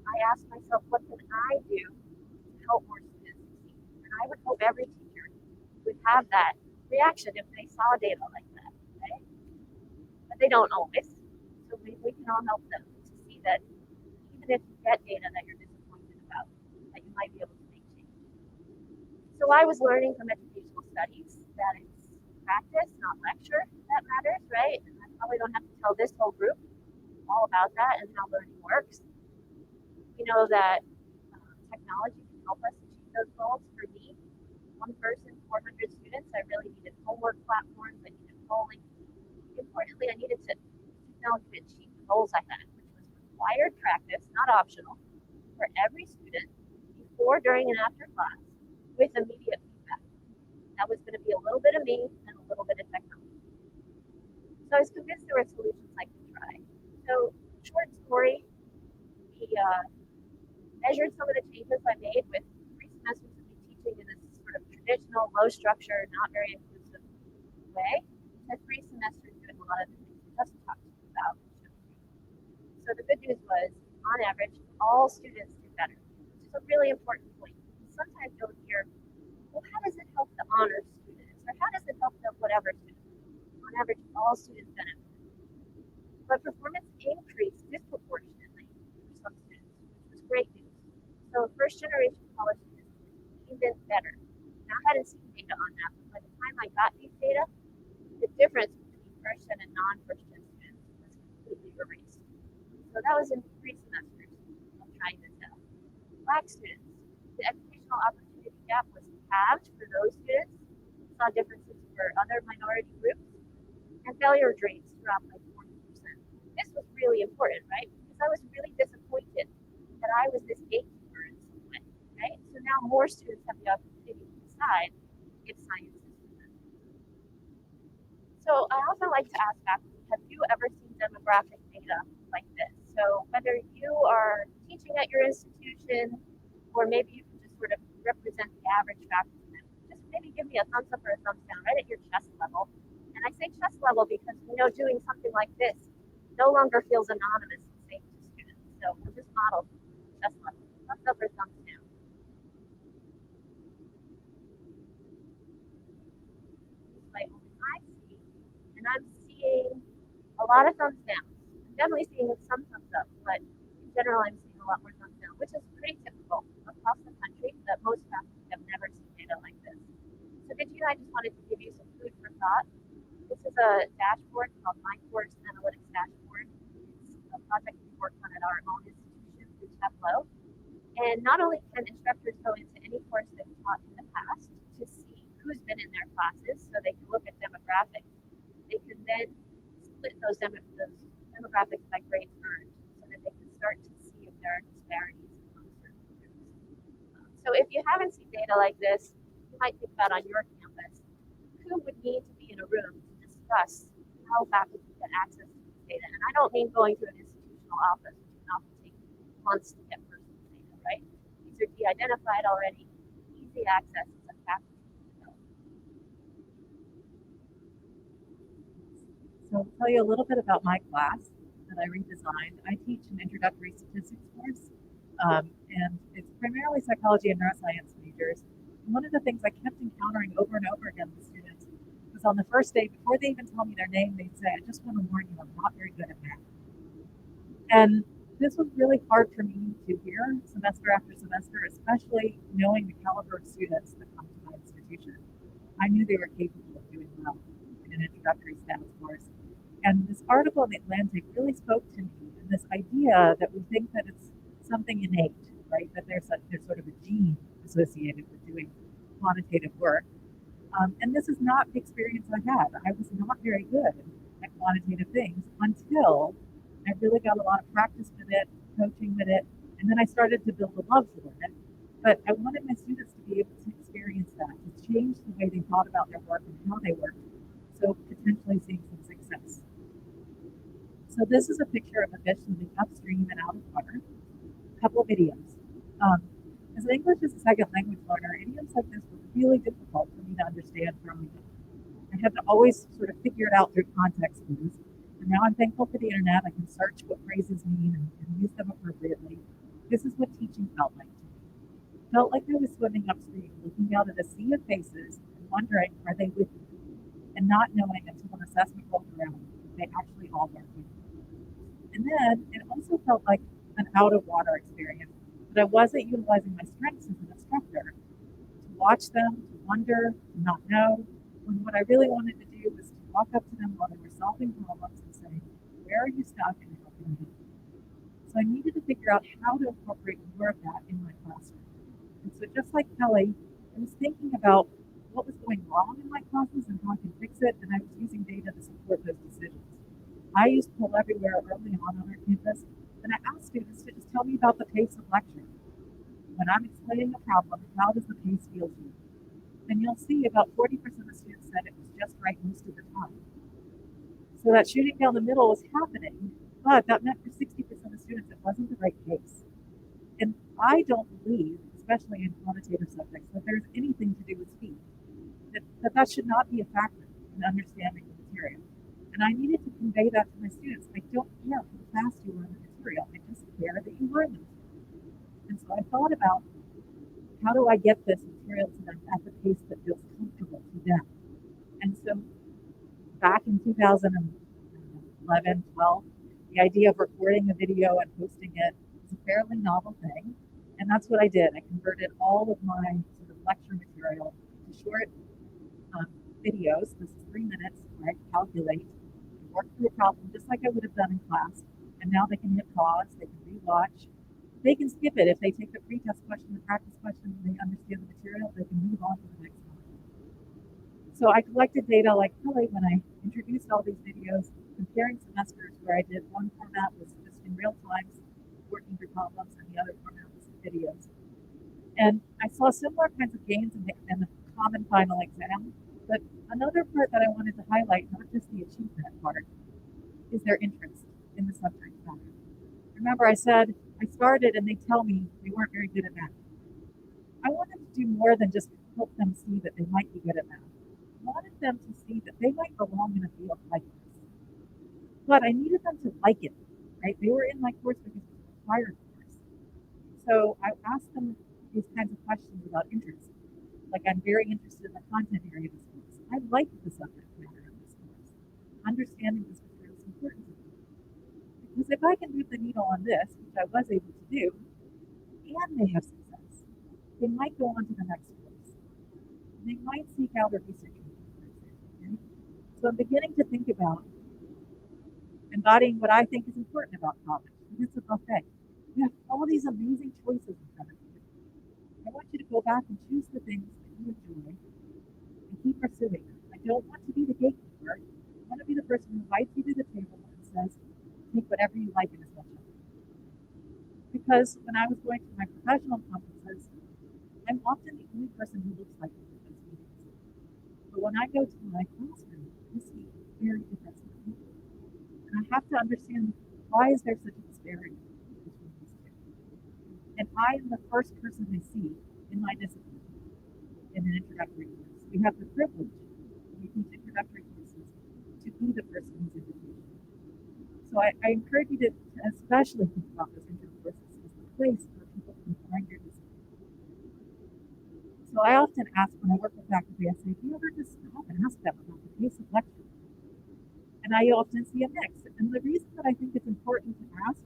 I asked myself, what can I do to help more students succeed? And I would hope every teacher would have that reaction if they saw data like that, right? But they don't always. So we can all help them to see that even if you get data that you're disappointed about, that you might be able to make change. So I was learning from educational studies that it's practice, not lecture, that matters, right? And I probably don't have to tell this whole group all about that and how learning works. We know that technology can help us achieve those goals. For me, 1 person, 400 students, I really needed homework platforms, I needed polling. Importantly, I needed technology to achieve the goals I had, which was required practice, not optional, for every student before, during, and after class with immediate feedback. That was going to be a little bit of me and a little bit of technology. So I was convinced there were solutions I could try. So, short story, we measured some of the changes I made with 3 semesters of me teaching in this sort of traditional, low structure, not very inclusive way, to 3 semesters doing a lot of the things we just talked about. So the good news was, on average, all students did better, which is a really important point. Sometimes you'll hear, well, how does it help the honors students? Or how does it help the whatever students? On average, all students benefit. But performance increased disproportionately for some students, which was great news. So first generation college students came in better. Now I hadn't seen data on that, but by the time I got these data, the difference between first gen and non-first gen students was completely erased. So that was in 3 semesters of trying this out. Black students, the educational opportunity gap was halved for those students. We saw differences for other minority groups, and failure rates dropped by 40%. This was really important, right? Because I was really disappointed that I was this gatekeeper in some way, right? So now more students have the opportunity to decide if science is for them. So I also like to ask faculty, have you ever seen demographic data like this? So whether you are teaching at your institution, or maybe you can just sort of represent the average faculty member, just maybe give me a thumbs up or a thumbs down right at your chest level. And I say chest level because we know doing something like this no longer feels anonymous and safe to students. So we'll just model chest level. Thumbs up or thumbs down. Like I see, and I'm seeing a lot of thumbs down. I'm definitely seeing some thumbs up, but in general, I'm seeing a lot more thumbs down, which is pretty typical across the country that most faculty have never seen data like this. So I just wanted to give you some food for thought. This is a dashboard called My Course Analytics Dashboard. It's a project we worked on at our own institution through Tableau. And not only can instructors go into any course they've taught in the past to see who's been in their classes so they can look at demographics, they can then split those demographics by grades earned so that they can start to see if there are disparities among certain groups. So if you haven't seen data like this, you might think about on your campus, who would need to be in a room to discuss how faculty get access to this data? And I don't mean going to an institutional office, which can often take months to get personal data, right? These are de-identified already, easy access to faculty. So I'll tell you a little bit about my class that I redesigned. I teach an introductory statistics course, and it's primarily psychology and neuroscience majors. And one of the things I kept encountering over and over again with students was on the first day, before they even tell me their name, they'd say, "I just want to warn you, I'm not very good at math." And this was really hard for me to hear semester after semester, especially knowing the caliber of students that come to my institution. I knew they were capable of doing well in an introductory status course. And this article in the Atlantic really spoke to me, and this idea that we think that it's something innate, right? That there's sort of a gene associated with doing quantitative work. And this is not the experience I had. I was not very good at quantitative things until I really got a lot of practice with it, coaching with it, and then I started to build a love for it. But I wanted my students to be able to experience that, to change the way they thought about their work and how they worked, so potentially seeing some success. So this is a picture of a fish swimming upstream and out of water. A couple of videos. As an English as a second language learner, idioms like this were really difficult for me to understand growing up. I had to always sort of figure it out through context clues. And now I'm thankful for the internet. I can search what phrases mean and use them appropriately. This is what teaching felt like to me. It felt like I was swimming upstream, looking out at a sea of faces and wondering, are they with me? And not knowing until an assessment rolled around if they actually all were with me. And then it also felt like an out of water experience, but I wasn't utilizing my strengths as an instructor to watch them, to wonder, to not know, when what I really wanted to do was to walk up to them while they were solving problems and say, where are you stuck and how can I help you? So I needed to figure out how to incorporate more of that in my classroom. And so just like Kelly, I was thinking about what was going wrong in my classes and how I could fix it, and I was using data to support those decisions. I used Poll Everywhere early on our campus, and I asked students to just tell me about the pace of lecture. When I'm explaining a problem, how does the pace feel to you? And you'll see about 40% of students said it was just right most of the time. So that shooting down the middle was happening, but that meant for 60% of students it wasn't the right pace. And I don't believe, especially in quantitative subjects, that there's anything to do with speed. That should not be a factor in understanding the material. And I needed to convey that to my students. I don't care how fast you learn the material. I just care that you learn the material. And so I thought about, how do I get this material to them at the pace that feels comfortable to them? And so back in 2011, 12, the idea of recording a video and posting it was a fairly novel thing. And that's what I did. I converted all of my sort of lecture material to short videos. This is 3 minutes where I calculate and work through a problem just like I would have done in class. And now they can hit pause, they can rewatch. They can skip it if they take the pretest question, the practice question, and they understand the material, they can move on to the next one. So I collected data like Kelly when I introduced all these videos, comparing semesters where I did one format was just in real time, working through problems, and the other format was videos. And I saw similar kinds of gains in the common final exam. But another part that I wanted to highlight, not just the achievement part, is their interest in the subject matter. Remember, I said I started and they tell me they weren't very good at math. I wanted to do more than just help them see that they might be good at math. I wanted them to see that they might belong in a field like this. But I needed them to like it, right? They were in my course because it was required course. So I asked them these kinds of questions about interest. Like, I'm very interested in the content area of this course. I like the subject matter of this course. Understanding this material is important to me. Because if I can move the needle on this, which I was able to do, and they have success, they might go on to the next course. They might seek out a research group, for example. Okay? So I'm beginning to think about embodying what I think is important about college. It's a buffet. You have all these amazing choices in front of you. I want you to go back and choose the things that you enjoy and keep pursuing them. I don't want to be the gatekeeper. I want to be the person who invites you to the table and says, take whatever you like in as much of it. Because when I was going to my professional conferences, I'm often the only person who looks like me at those meetings. But when I go to my classroom, I see very different people. And I have to understand, why is there such a disparity between these two? And I am the first person they see in my discipline in an introductory course. We have the privilege, when we teach introductory courses, to be the person who's introduced. So I encourage you to especially think about those intro courses as the place where people can find your discipline. So I often ask when I work with faculty, I say, do you ever just stop and ask them about the pace of lecture? And I often see a mix. And the reason that I think it's important to ask,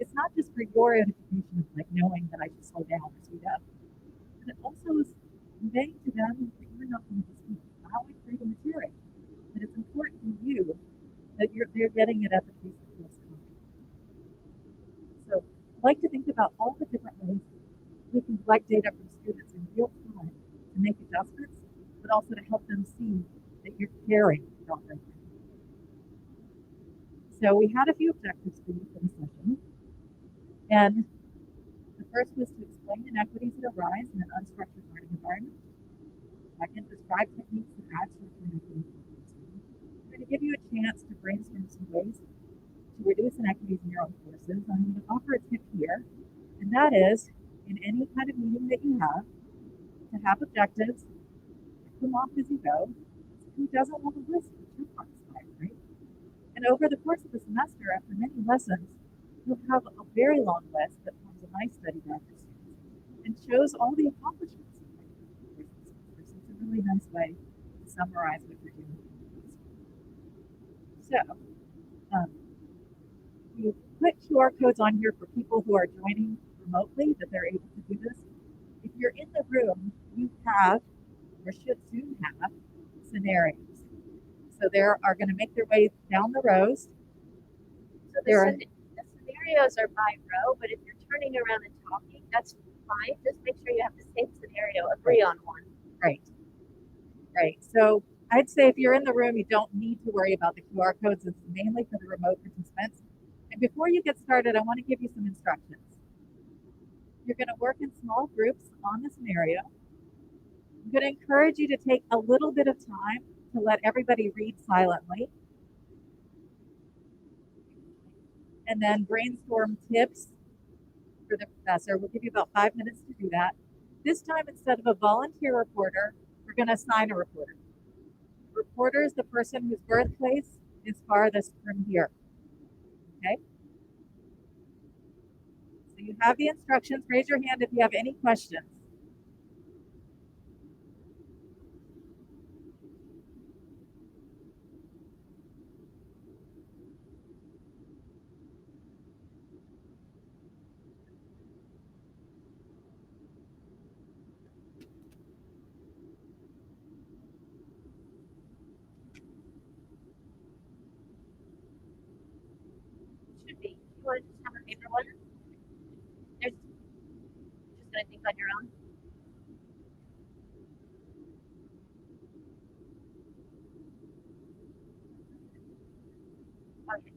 it's not just for your edification of like knowing that I should slow down or speed up, but it also is conveying to them that you're not going to speak loudly through the material. That it's important to you that they're getting it at the pace that feels comfortable. So I like to think about all the different ways we can collect data from students in real time to make adjustments, but also to help them see that you're caring about them. So we had a few objectives for you for the session. And the first was to explain inequities that arise in an unstructured learning environment. Second, describe techniques that add structure and equity. I'm going to give you a chance to brainstorm some ways to reduce inequities in your own courses. I'm going to offer a tip here, and that is, in any kind of meeting that you have, to have objectives, check them off as you go. Who doesn't want a list of check boxes, right? And over the course of the semester, after many lessons, you'll have a very long list that forms a nice study guide for students and shows all the accomplishments you've made over the course of the semester. So it's a really nice way to summarize what you're doing. So, we put QR codes on here for people who are joining remotely, that they're able to do this. If you're in the room, you have, or should soon have, scenarios. So they are going to make their way down the rows. So the scenarios are by row, but if you're turning around and talking, that's fine. Just make sure you have the same scenario, agree on one. Right. So I'd say if you're in the room, you don't need to worry about the QR codes. It's mainly for the remote participants. And before you get started, I want to give you some instructions. You're going to work in small groups on the scenario. I'm going to encourage you to take a little bit of time to let everybody read silently. And then brainstorm tips for the professor. We'll give you about 5 minutes to do that. This time, instead of a volunteer reporter, we're going to assign a reporter. The reporter is the person whose birthplace is farthest from here. Okay? So you have the instructions. Raise your hand if you have any questions. Should be. You want to just have a paper one? There's just gonna think on your own. Okay.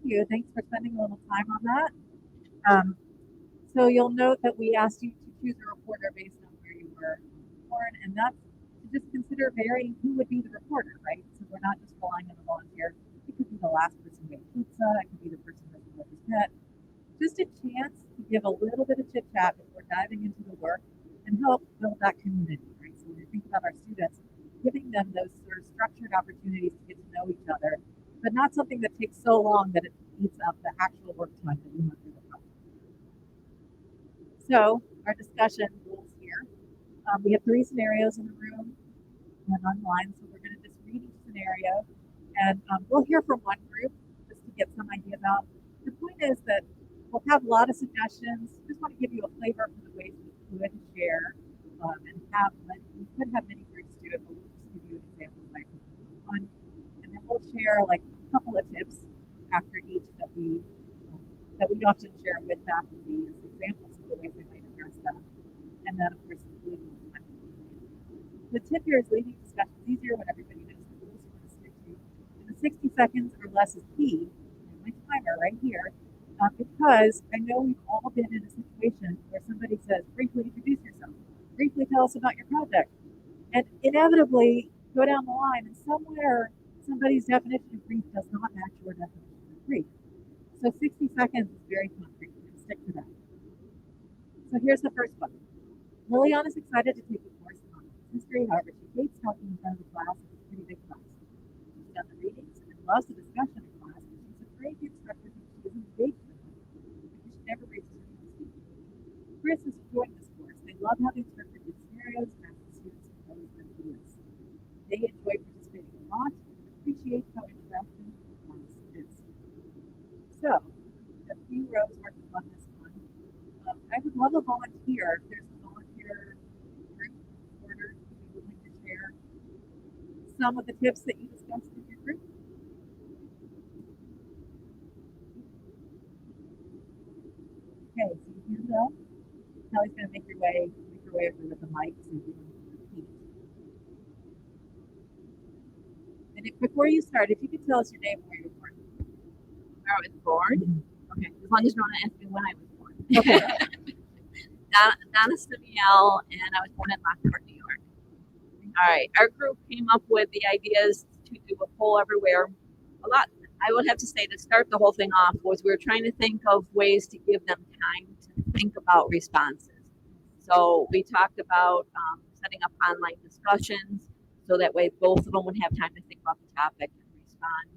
you. Thanks for spending a little time on that. So you'll note that we asked you to choose a reporter based on where you were born, and that's to just consider varying who would be the reporter, right? So we're not just relying on the volunteer. It could be the last person who ate pizza. It could be the person who was his pet. Just a chance to give a little bit of chit chat before diving into the work and help build that community, right? So when we think about our students, giving them those sort of structured opportunities to get to know each other, but not something that takes so long that it eats up the actual work time that we have to do. So our discussion rules here. We have 3 scenarios in the room and online, so we're going to just read each scenario, and we'll hear from one group just to get some idea about. The point is that we'll have a lot of suggestions. Just want to give you a flavor for the ways we could share and have. We could have many groups do it, but we'll just give you an example like one, and then we'll share like a couple of tips after each that we often share with faculty as examples of the ways we might address that. And then, of course, the tip here is leaving discussions easier when everybody knows the rules we're going to stick to. And the 60 seconds or less is key. My timer right here, because I know we've all been in a situation where somebody says, briefly introduce yourself, briefly tell us about your project, and inevitably go down the line, and somewhere somebody's definition of brief does not match your definition of brief. So 60 seconds is very concrete. We're going to stick to that. So here's the first one. Liliana is excited to take a course on history. However, she hates talking in front of the class. It's a pretty big class. She's done the readings and loves the discussion in class, but she's afraid the instructor thinks she isn't engaged enough because she never raises her hand to speak. Chris is enjoying this course. They love how the instructor gives scenarios and asks the students to pose their ideas. They enjoy participating a lot and appreciate how interactive the class is. So, a few rows working on this one. I would love a volunteer. If there's a volunteer group reporter who would be willing to share some of the tips that you discussed with your group. Okay, so you hand up. Kelly's going to make your way over with the mic so you can repeat. And before you start, if you could tell us your name and where you're born. Where I was born? Okay, as long as you don't want to ask me when I was born. Okay. Donna Samuel, and I was born in Lockport, New York. All right, our group came up with the ideas to do a poll everywhere. A lot, I would have to say, to start the whole thing off was we were trying to think of ways to give them time to think about responses. So we talked about setting up online discussions so that way both of them would have time to think about the topic and respond.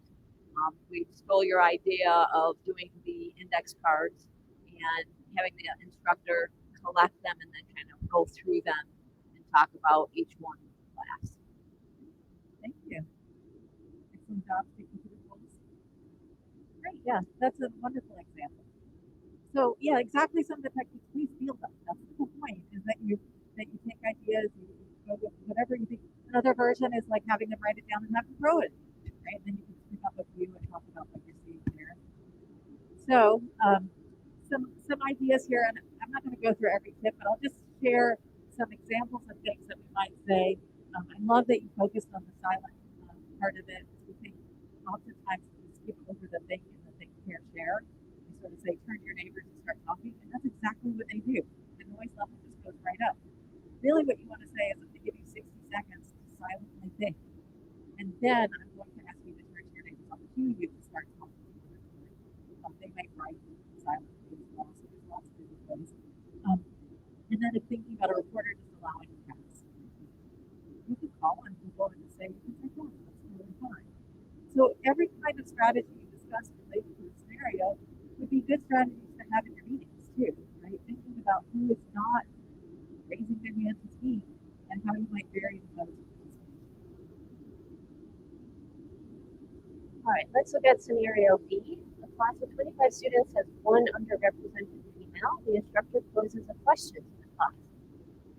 We stole your idea of doing the index cards and having the instructor collect them and then kind of go through them and talk about each one in class. Thank you. Excellent job sticking to the polls. Great, yeah, that's a wonderful example. So yeah, exactly some of the techniques, please field them. That's the whole point, is that you take ideas, you go with whatever you think. Another version is like having them write it down and have them throw it, right? And then you can pick up a few and talk about what you're seeing there. So some ideas here, and I'm not going to go through every tip, but I'll just share some examples of things that we might say. I love that you focused on the silent part of it. We think oftentimes we skip over the think and the think, care, share. You sort of say, turn to your neighbors and start talking, and that's exactly what they do. The noise level just goes right up. Really what you want to say is, I'm going to give you 60 seconds to silently think. And then I'm going to ask you to turn to your neighbors. I'll cue you to start talking. They might write silently as well, so there's lots of different ways. And then if thinking about a reporter, just allowing them pass. You can call on people and just say, you can take one, that's totally fine. So every kind of strategy you discuss related to the scenario would be good strategies to have in your meetings too, right? Thinking about who is not raising their hand to speak and how you might vary the votes. All right, let's look at scenario B. A class of 25 students has one underrepresented female. The instructor poses a question to the class.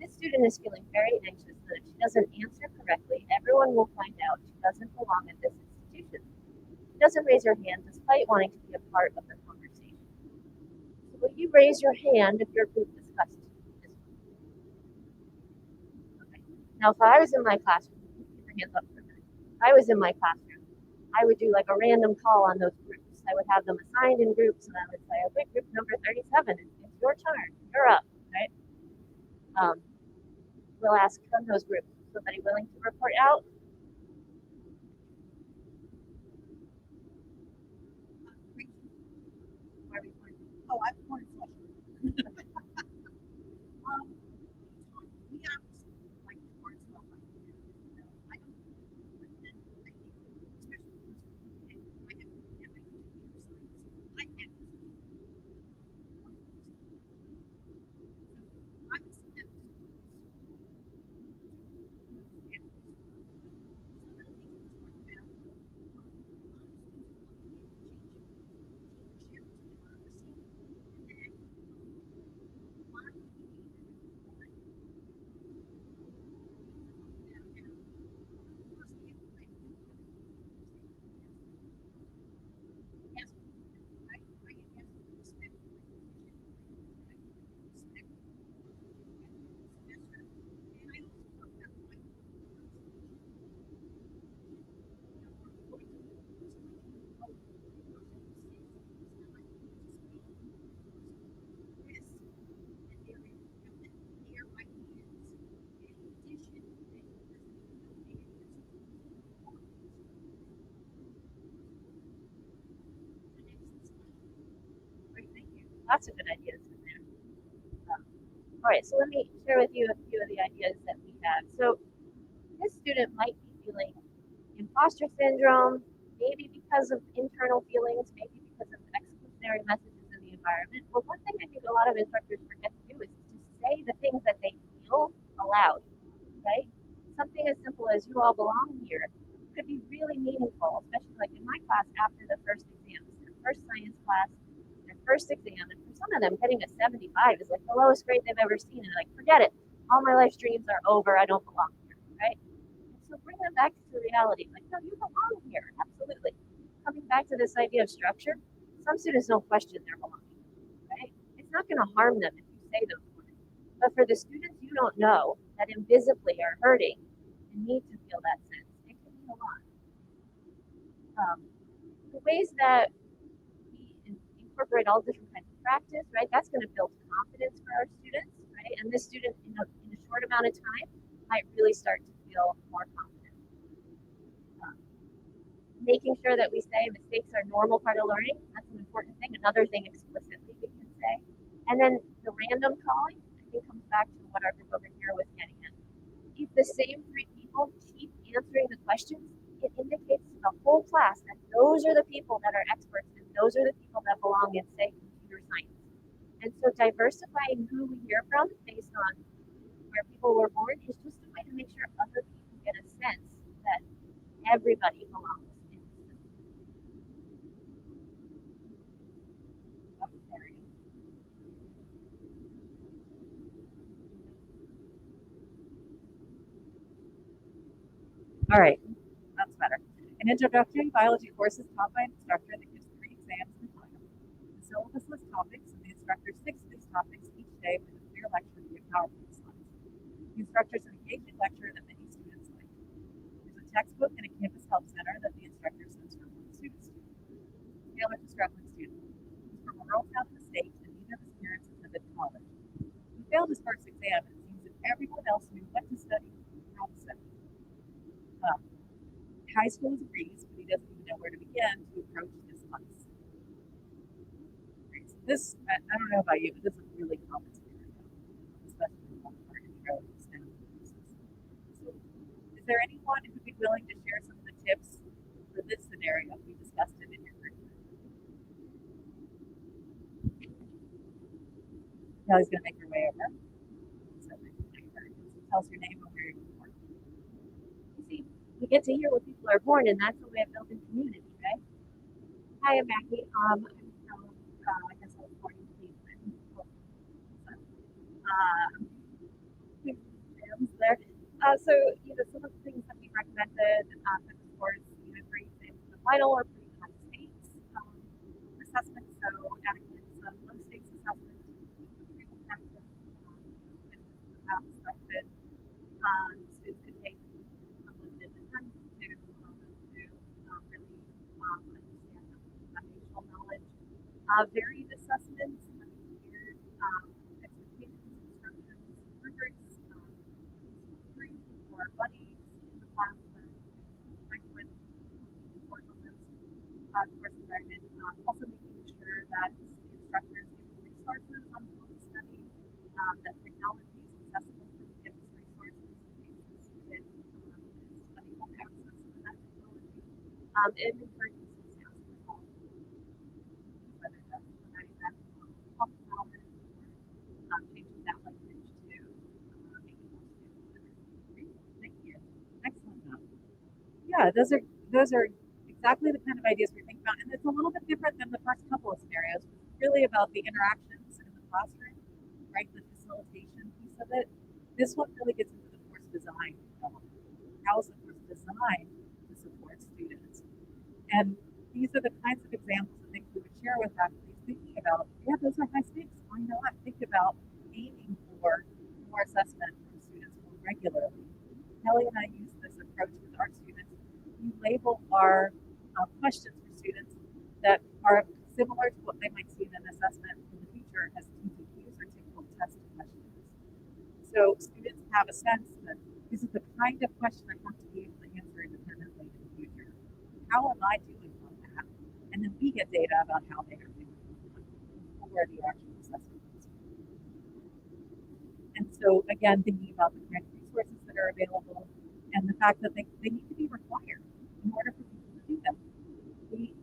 This student is feeling very anxious that if she doesn't answer correctly, everyone will find out she doesn't belong at this institution. She doesn't raise her hand despite wanting to be a part of the conversation. So will you raise your hand if your group discussed this? Okay. Now, if I was in my classroom, keep your hands up for a minute. If I was in my classroom, I would do like a random call on those groups I would have them assigned in groups, and I would say, okay, group number 37, it's your turn, you're up, right? We'll ask from those groups, somebody willing to report out? Oh, I have one question. We obviously like the word stuff like that. I don't know, but then I think, especially because I have computer science, I have I would see that Lots of good ideas in there. All right, so let me share with you a few of the ideas that we have. So this student might be feeling imposter syndrome, maybe because of internal feelings, maybe because of exclusionary messages in the environment. But one thing I think a lot of instructors forget to do is to say the things that they feel aloud, right? Something as simple as you all belong here could be really meaningful, especially like in my class after the first exam, their first science class, their first exam, and for some of them, getting a 75 is like the lowest grade they've ever seen, and like, forget it, all my life's dreams are over, I don't belong here, right? And so bring them back to reality, like, no, you belong here, absolutely. Coming back to this idea of structure, some students don't question their belonging, right? It's not going to harm them if you say those words, but for the students you don't know that invisibly are hurting and need to feel that sense, it can mean a lot. The ways that we incorporate all different kinds of practice, right? That's going to build confidence for our students, right? And this student, in a short amount of time, might really start to feel more confident. Making sure that we say mistakes are a normal part of learning, that's an important thing. Another thing explicitly we can say. And then the random calling, I think, comes back to what our group over here was getting at. If the same 3 people keep answering the questions, it indicates to the whole class that those are the people that are experts and those are the people that belong in, say, computer science. And so diversifying who we hear from based on where people were born is just a way to make sure other people get a sense that everybody belongs in this system. All right, that's better. An introductory biology course is taught by an instructor that gives 3 exams and a final. The syllabus lists topics, and the instructor sticks to these topics each day with a clear lecture via PowerPoint slides. The instructor is an engaging lecturer that many students like. There's a textbook and a campus help center that the instructor sends from one student. Taylor is a struggling student. He's from a rural town in the state, and neither of his parents attended college. He failed his first exam, and it seems that everyone else knew what to study and how to study. High school is a breeze, but he doesn't even know where to begin to approach this class. So this, I don't know about you, but this is a really common scenario, especially in our intro to STEM courses. So, is there anyone who would be willing to share some of the tips for this scenario if we discussed it in your group? Kelly's going to make her way over. So, tell us your name and where you're born. See, we get to hear where people are born, and that's the way of building community, right? Hi, I'm Maggie. I'm from, I guess I was born in Cleveland. There. So, some of the things that we recommended for this course, for example, the final or pre-high stakes assessment, so adequate low stakes assessment, perspective, students could take unlimited time to really understand the foundational Varied assessments, here, expectations, instructions, rubrics, three or buddies in the class that frequent work on those course environment. Also making sure that the instructors give resources on the study, that technology is accessible for gifts, resources, and student study home access to that technology, and encouraging enthusiasm as well. Whether that's providing that public knowledge or changing that language to making more students better. Thank you. Excellent. Yeah, those are exactly the kind of ideas we think about, and it's a little bit different than the first couple of scenarios. It's really about the interactions in the classroom, right? The facilitation piece of it. This one really gets into the course design element. How is the course designed to support students? And these are the kinds of examples and things we would share with faculty thinking about, yeah, those are high stakes. Why not think about aiming for more assessment from students more regularly? Kelly and I use this approach with our students. We label our questions for students that are similar to what they might see in an assessment in the future as TTQs or typical test questions. So students have a sense that this is the kind of question I have to be able to answer independently in the future. How am I doing on that? And then we get data about how they are doing before the actual assessment is. And so again, thinking about the kind of resources that are available and the fact that they need to be required in order for people to do them. We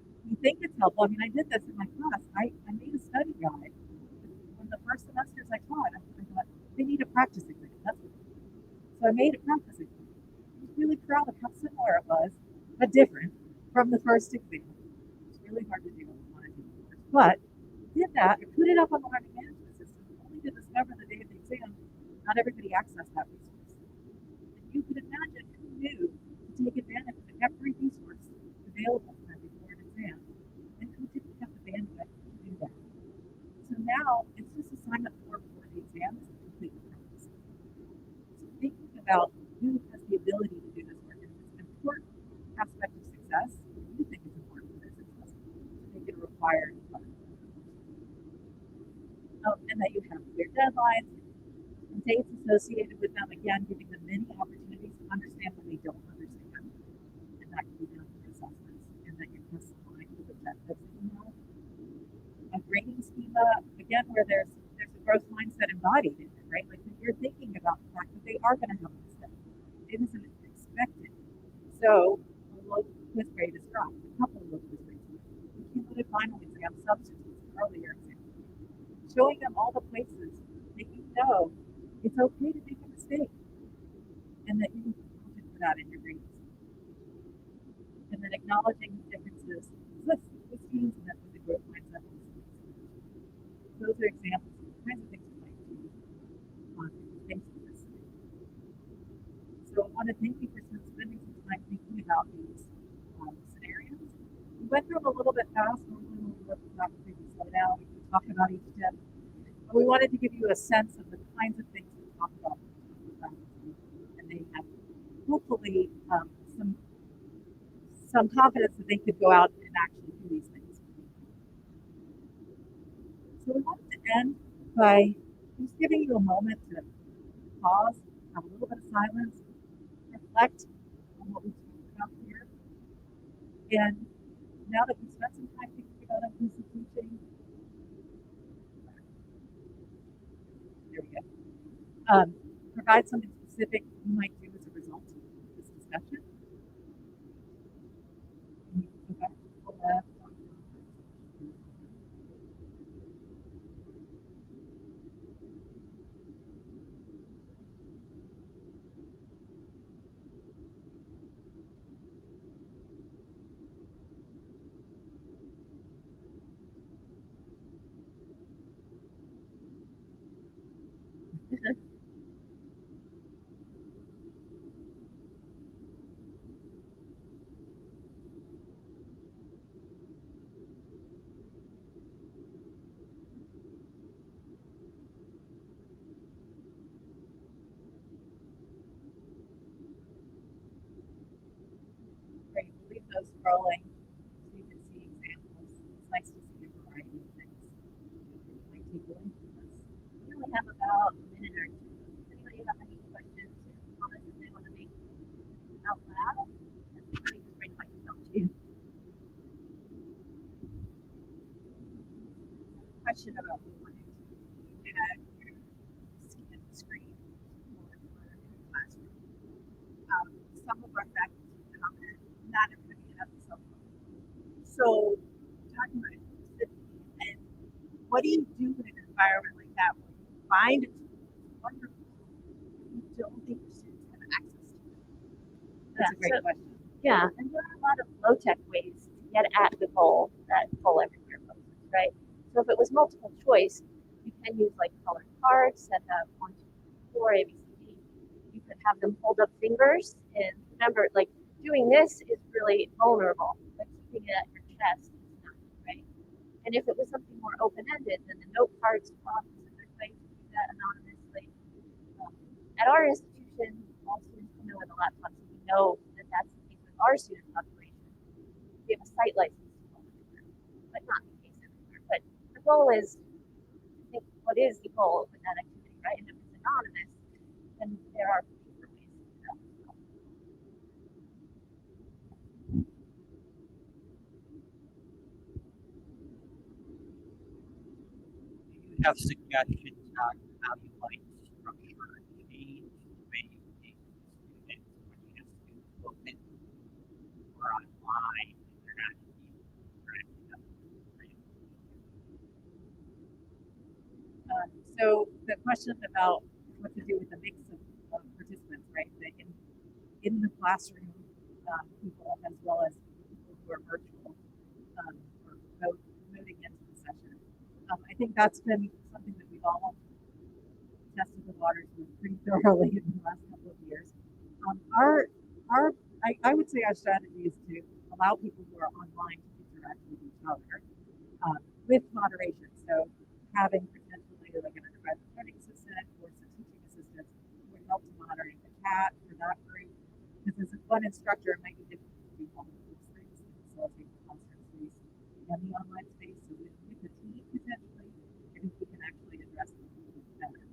think it's helpful. I mean, I did this in my class. I made a study guide. One of the first semesters I taught, I thought, they need a practice exam. That's what. So I made a practice exam. I was really proud of how similar it was, but different from the first exam. It's really hard to do on the course. But did that, I put it up on the learning management system, only to discover the day of the exam, not everybody accessed that resource. And you could imagine who knew to take advantage of every resource available to them before an exam, and who didn't have the bandwidth to do that. So now it's just a sign up form for the exam is a complete practice. So thinking about who has the ability to do this work, and it's an important aspect of success, you think it's important for their success, to make it a required part. And that you have clear deadlines and dates associated with them, again, giving them many opportunities to understand when they don't understand. And that can be done through assessments, and that you're just aligned with objectives that you know. A grading schema, again, where there's a growth mindset embodied in it, right? Like when you're thinking about the fact that they are going to have a mistake. It isn't expected. So a low quiz grade is dropped. A couple of low quiz grades. The cumulative final exam substitutes earlier exam. Showing them all the places that you know it's okay to make a mistake, and that you can account for that in your grades. And then acknowledging the differences. This means that with the growth mindset. Those are examples of the kinds of things we might do on face to this. So I want to thank you for spending some time thinking about these scenarios. We went through them a little bit fast. Normally when we work with faculty, we slow down, we talk about each step. But we wanted to give you a sense of the kinds of things we talk about with faculty, and they have hopefully some confidence that they could go out and actually do these things. So we wanted to end by just giving you a moment to pause, have a little bit of silence, reflect on what we've talked about here. And now that we've spent some time thinking about inclusive teaching, there we go. Provide something specific you might do as a result of this discussion. And you can go back to the left. Great. We'll leave those scrolling so you can see examples. It's nice to see a variety of things. question about the one you had your scan screen for the classroom. Some of our faculty comment, not everybody has a cell phone. So, talking about inclusivity and what do you do in an environment like that where you find a tool that's wonderful, but you don't think your students have access to it? That's a great so- question. Yeah, and there are a lot of low-tech ways to get at the goal that Full Everywhere poses, right? So if it was multiple choice, you can use like colored cards that have 1, 2, 3, 4, A, B, C, D. You could have them hold up fingers, and remember, like doing this is really vulnerable, but keeping it at your chest is not, right? And if it was something more open-ended, then the note cards swap is a good way to do that anonymously. At our institution, all students come in with a laptop, so we know that that's the case with our student population. We have a site license to Full Everywhere, but not the case everywhere. But the goal is, I think, what is the goal with that activity, right? And if it's anonymous, then there are different ways to do that as well. Do you have suggestions on how you might structure and change the way you engage with students when you have students both in or online and they're not interacting up with you? So the question about what to do with the mix of participants, right? In the classroom, people as well as people who are virtual or voting into the session. I think that's been something that we've all tested the waters with pretty thoroughly in the last couple of years. I would say our strategy is to allow people who are online to interact with each other with moderation. So having potentially like an undergraduate learning assistant or some teaching assistants who would help to moderate the chat for that group. Because as one instructor, it might be difficult to do all of those things to facilitate the classroom space and the online space. So with the team potentially, I think we can actually address them a little bit better.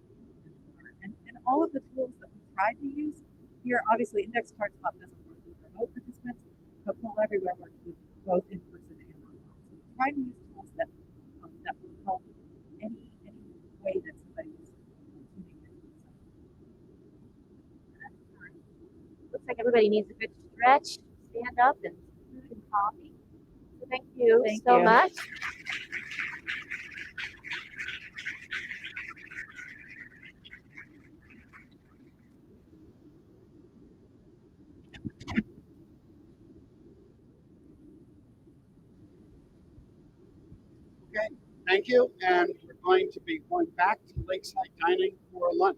And all of the tools that we tried to use here, obviously Index Cards Pop doesn't work with remote participants, but Full Everywhere works with both in person and online. So we try to use tools that will help any way that somebody is tuning in. Looks like everybody needs a good stretch, stand up, and food and coffee. So thank you so much. Okay, thank you. And we're going to be going back to Lakeside Dining for lunch.